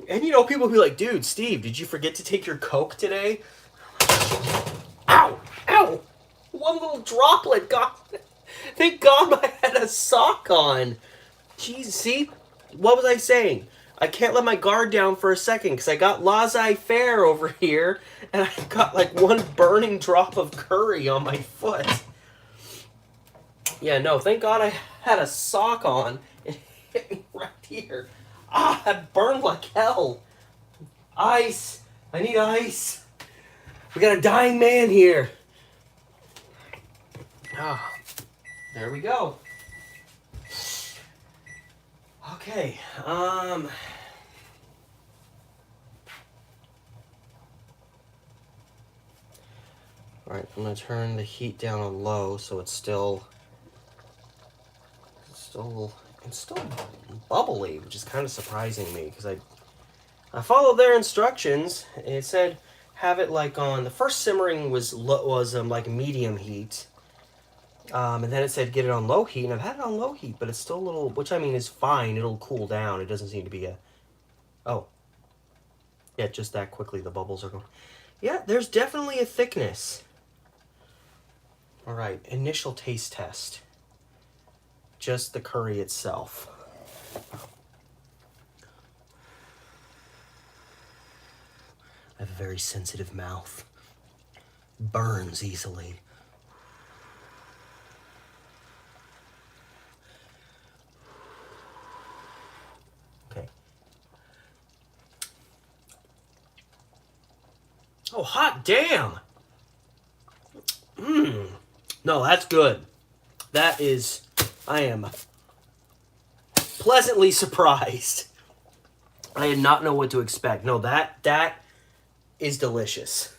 and you know, people be like, dude, Steve, did you forget to take your Coke today? Ow! Ow! One little droplet got... Thank God I had a sock on. Jeez, see? What was I saying? I can't let my guard down for a second because I got laissez-faire over here, and I got like one burning drop of curry on my foot. Yeah, no, thank God I had a sock on. It hit me right here. Ah, that burned like hell. Ice. I need ice. We got a dying man here. Ah, there we go. Okay, all right, I'm gonna turn the heat down on low so it's still bubbly, which is kind of surprising me because I followed their instructions. It said have it like on the first simmering was like medium heat, and then it said get it on low heat, and I've had it on low heat, but it's still a little, which I mean is fine. It'll cool down. It doesn't seem to be yeah, just that quickly the bubbles are going. Yeah, there's definitely a thickness. All right, initial taste test. Just the curry itself. I have a very sensitive mouth. Burns easily. Okay. Oh, hot damn! No, that's good. That is... I am pleasantly surprised. I did not know what to expect. No, that is delicious.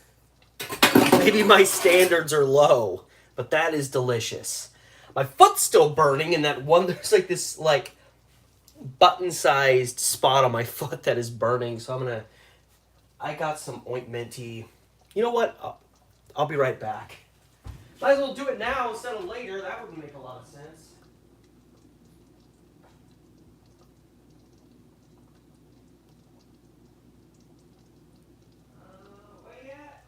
Maybe my standards are low, but that is delicious. My foot's still burning, and that one, there's like this like button-sized spot on my foot that is burning. So I got some ointmenty. You know what? I'll be right back. Might as well do it now instead of later. That wouldn't make a lot of sense. Where you at?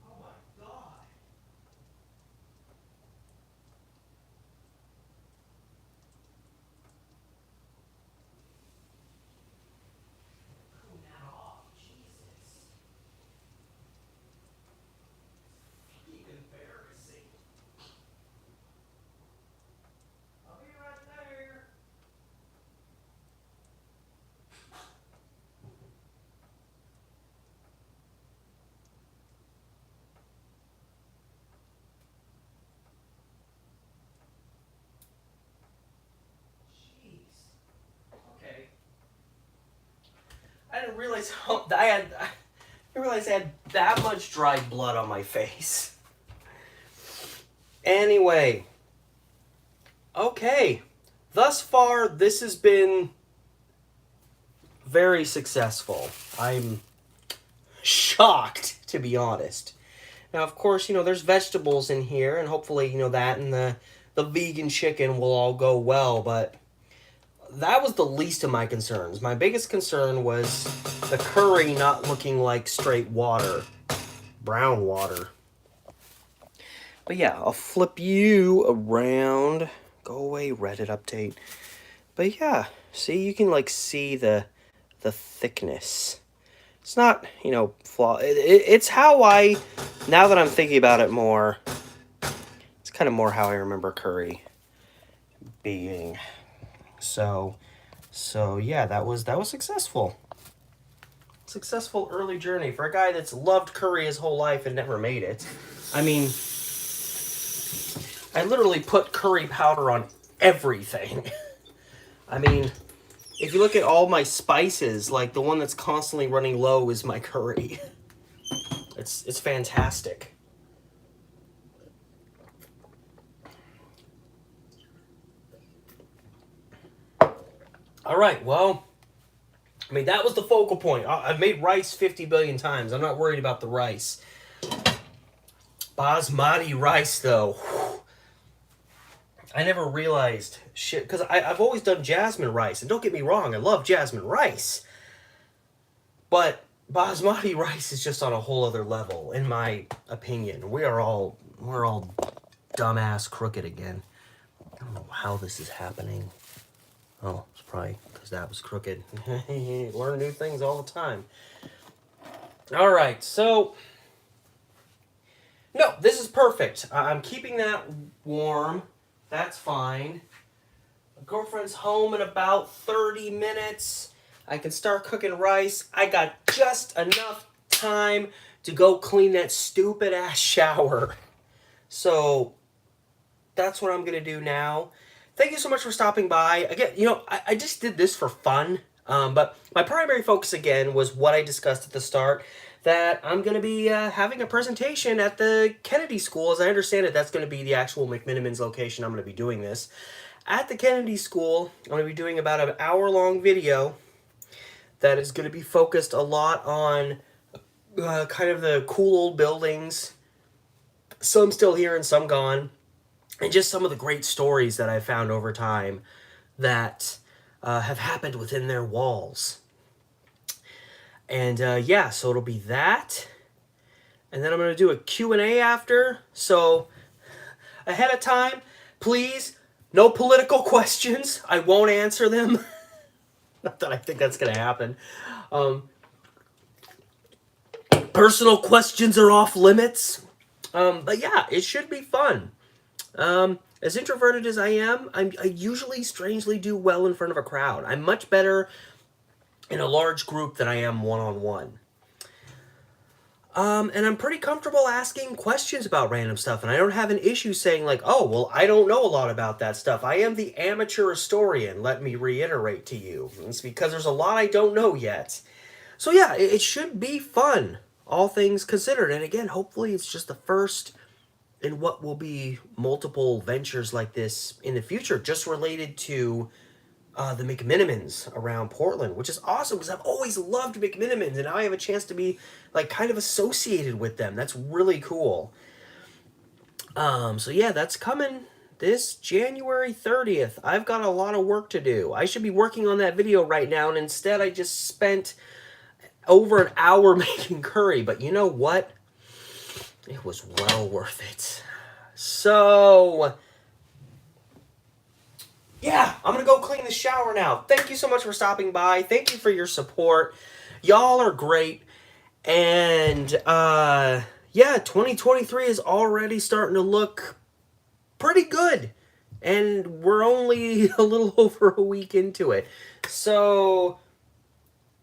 Oh my God. Clean that off. Jesus. Embarrassing. I'll be right there. Jeez. Okay. I didn't realize I didn't realize I had that much dried blood on my face. Anyway. Okay. Thus far, this has been very successful. I'm shocked, to be honest. Now, of course, there's vegetables in here, and hopefully, that and the vegan chicken will all go well, but that was the least of my concerns. My biggest concern was the curry not looking like straight water, brown water. But yeah, I'll flip you around. Go away, Reddit update. But yeah, see, you can like see the thickness. It's not, flaw. It's how now that I'm thinking about it more, it's kind of more how I remember curry being. So yeah, that was successful. Successful early journey for a guy that's loved curry his whole life and never made it. I mean, I literally put curry powder on everything. I mean, if you look at all my spices, like the one that's constantly running low is my curry. It's fantastic. All right, well, I mean, that was the focal point. I've made rice 50 billion times. I'm not worried about the rice. Basmati rice, though. I never realized shit, because I've always done jasmine rice, and don't get me wrong, I love jasmine rice. But basmati rice is just on a whole other level, in my opinion. We're all dumbass crooked again. I don't know how this is happening. Oh, it's probably because that was crooked. Learn new things all the time. All right, so no, this is perfect. I'm keeping that warm. That's fine. My girlfriend's home in about 30 minutes. I can start cooking rice. I got just enough time to go clean that stupid ass shower. So that's what I'm going to do now. Thank you so much for stopping by. Again, I just did this for fun. But my primary focus, again, was what I discussed at the start, that I'm going to be having a presentation at the Kennedy School. As I understand it, that's going to be the actual McMenamins location I'm going to be doing this. At the Kennedy School, I'm going to be doing about an hour-long video that is going to be focused a lot on kind of the cool old buildings, some still here and some gone, and just some of the great stories that I've found over time that have happened within their walls. And yeah, so it'll be that. And then I'm going to do a Q&A after. So ahead of time, please, no political questions. I won't answer them. Not that I think that's going to happen. Personal questions are off limits. But yeah, it should be fun. As introverted as I am, I usually strangely do well in front of a crowd. I'm much better in a large group than I am one-on-one. And I'm pretty comfortable asking questions about random stuff, and I don't have an issue saying like, oh, well, I don't know a lot about that stuff. I am the amateur historian, let me reiterate to you. It's because there's a lot I don't know yet. So yeah, it should be fun, all things considered. And again, hopefully it's just the first in what will be multiple ventures like this in the future, just related to the McMinimans around Portland, which is awesome because I've always loved McMinimans, and now I have a chance to be like kind of associated with them. That's really cool. So yeah, that's coming this January 30th. I've got a lot of work to do. I should be working on that video right now, and instead I just spent over an hour making curry. But you know what? It was well worth it. So yeah, I'm gonna go clean the shower now. Thank you so much for stopping by. Thank you for your support. Y'all are great. And yeah, 2023 is already starting to look pretty good. And we're only a little over a week into it. So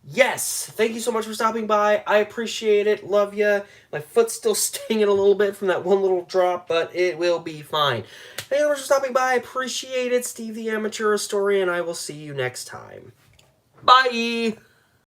yes, thank you so much for stopping by. I appreciate it. Love ya. My foot's still stinging a little bit from that one little drop, but it will be fine. Thank you so much for stopping by. I appreciate it. Steve the Amateur Historian. I will see you next time. Bye!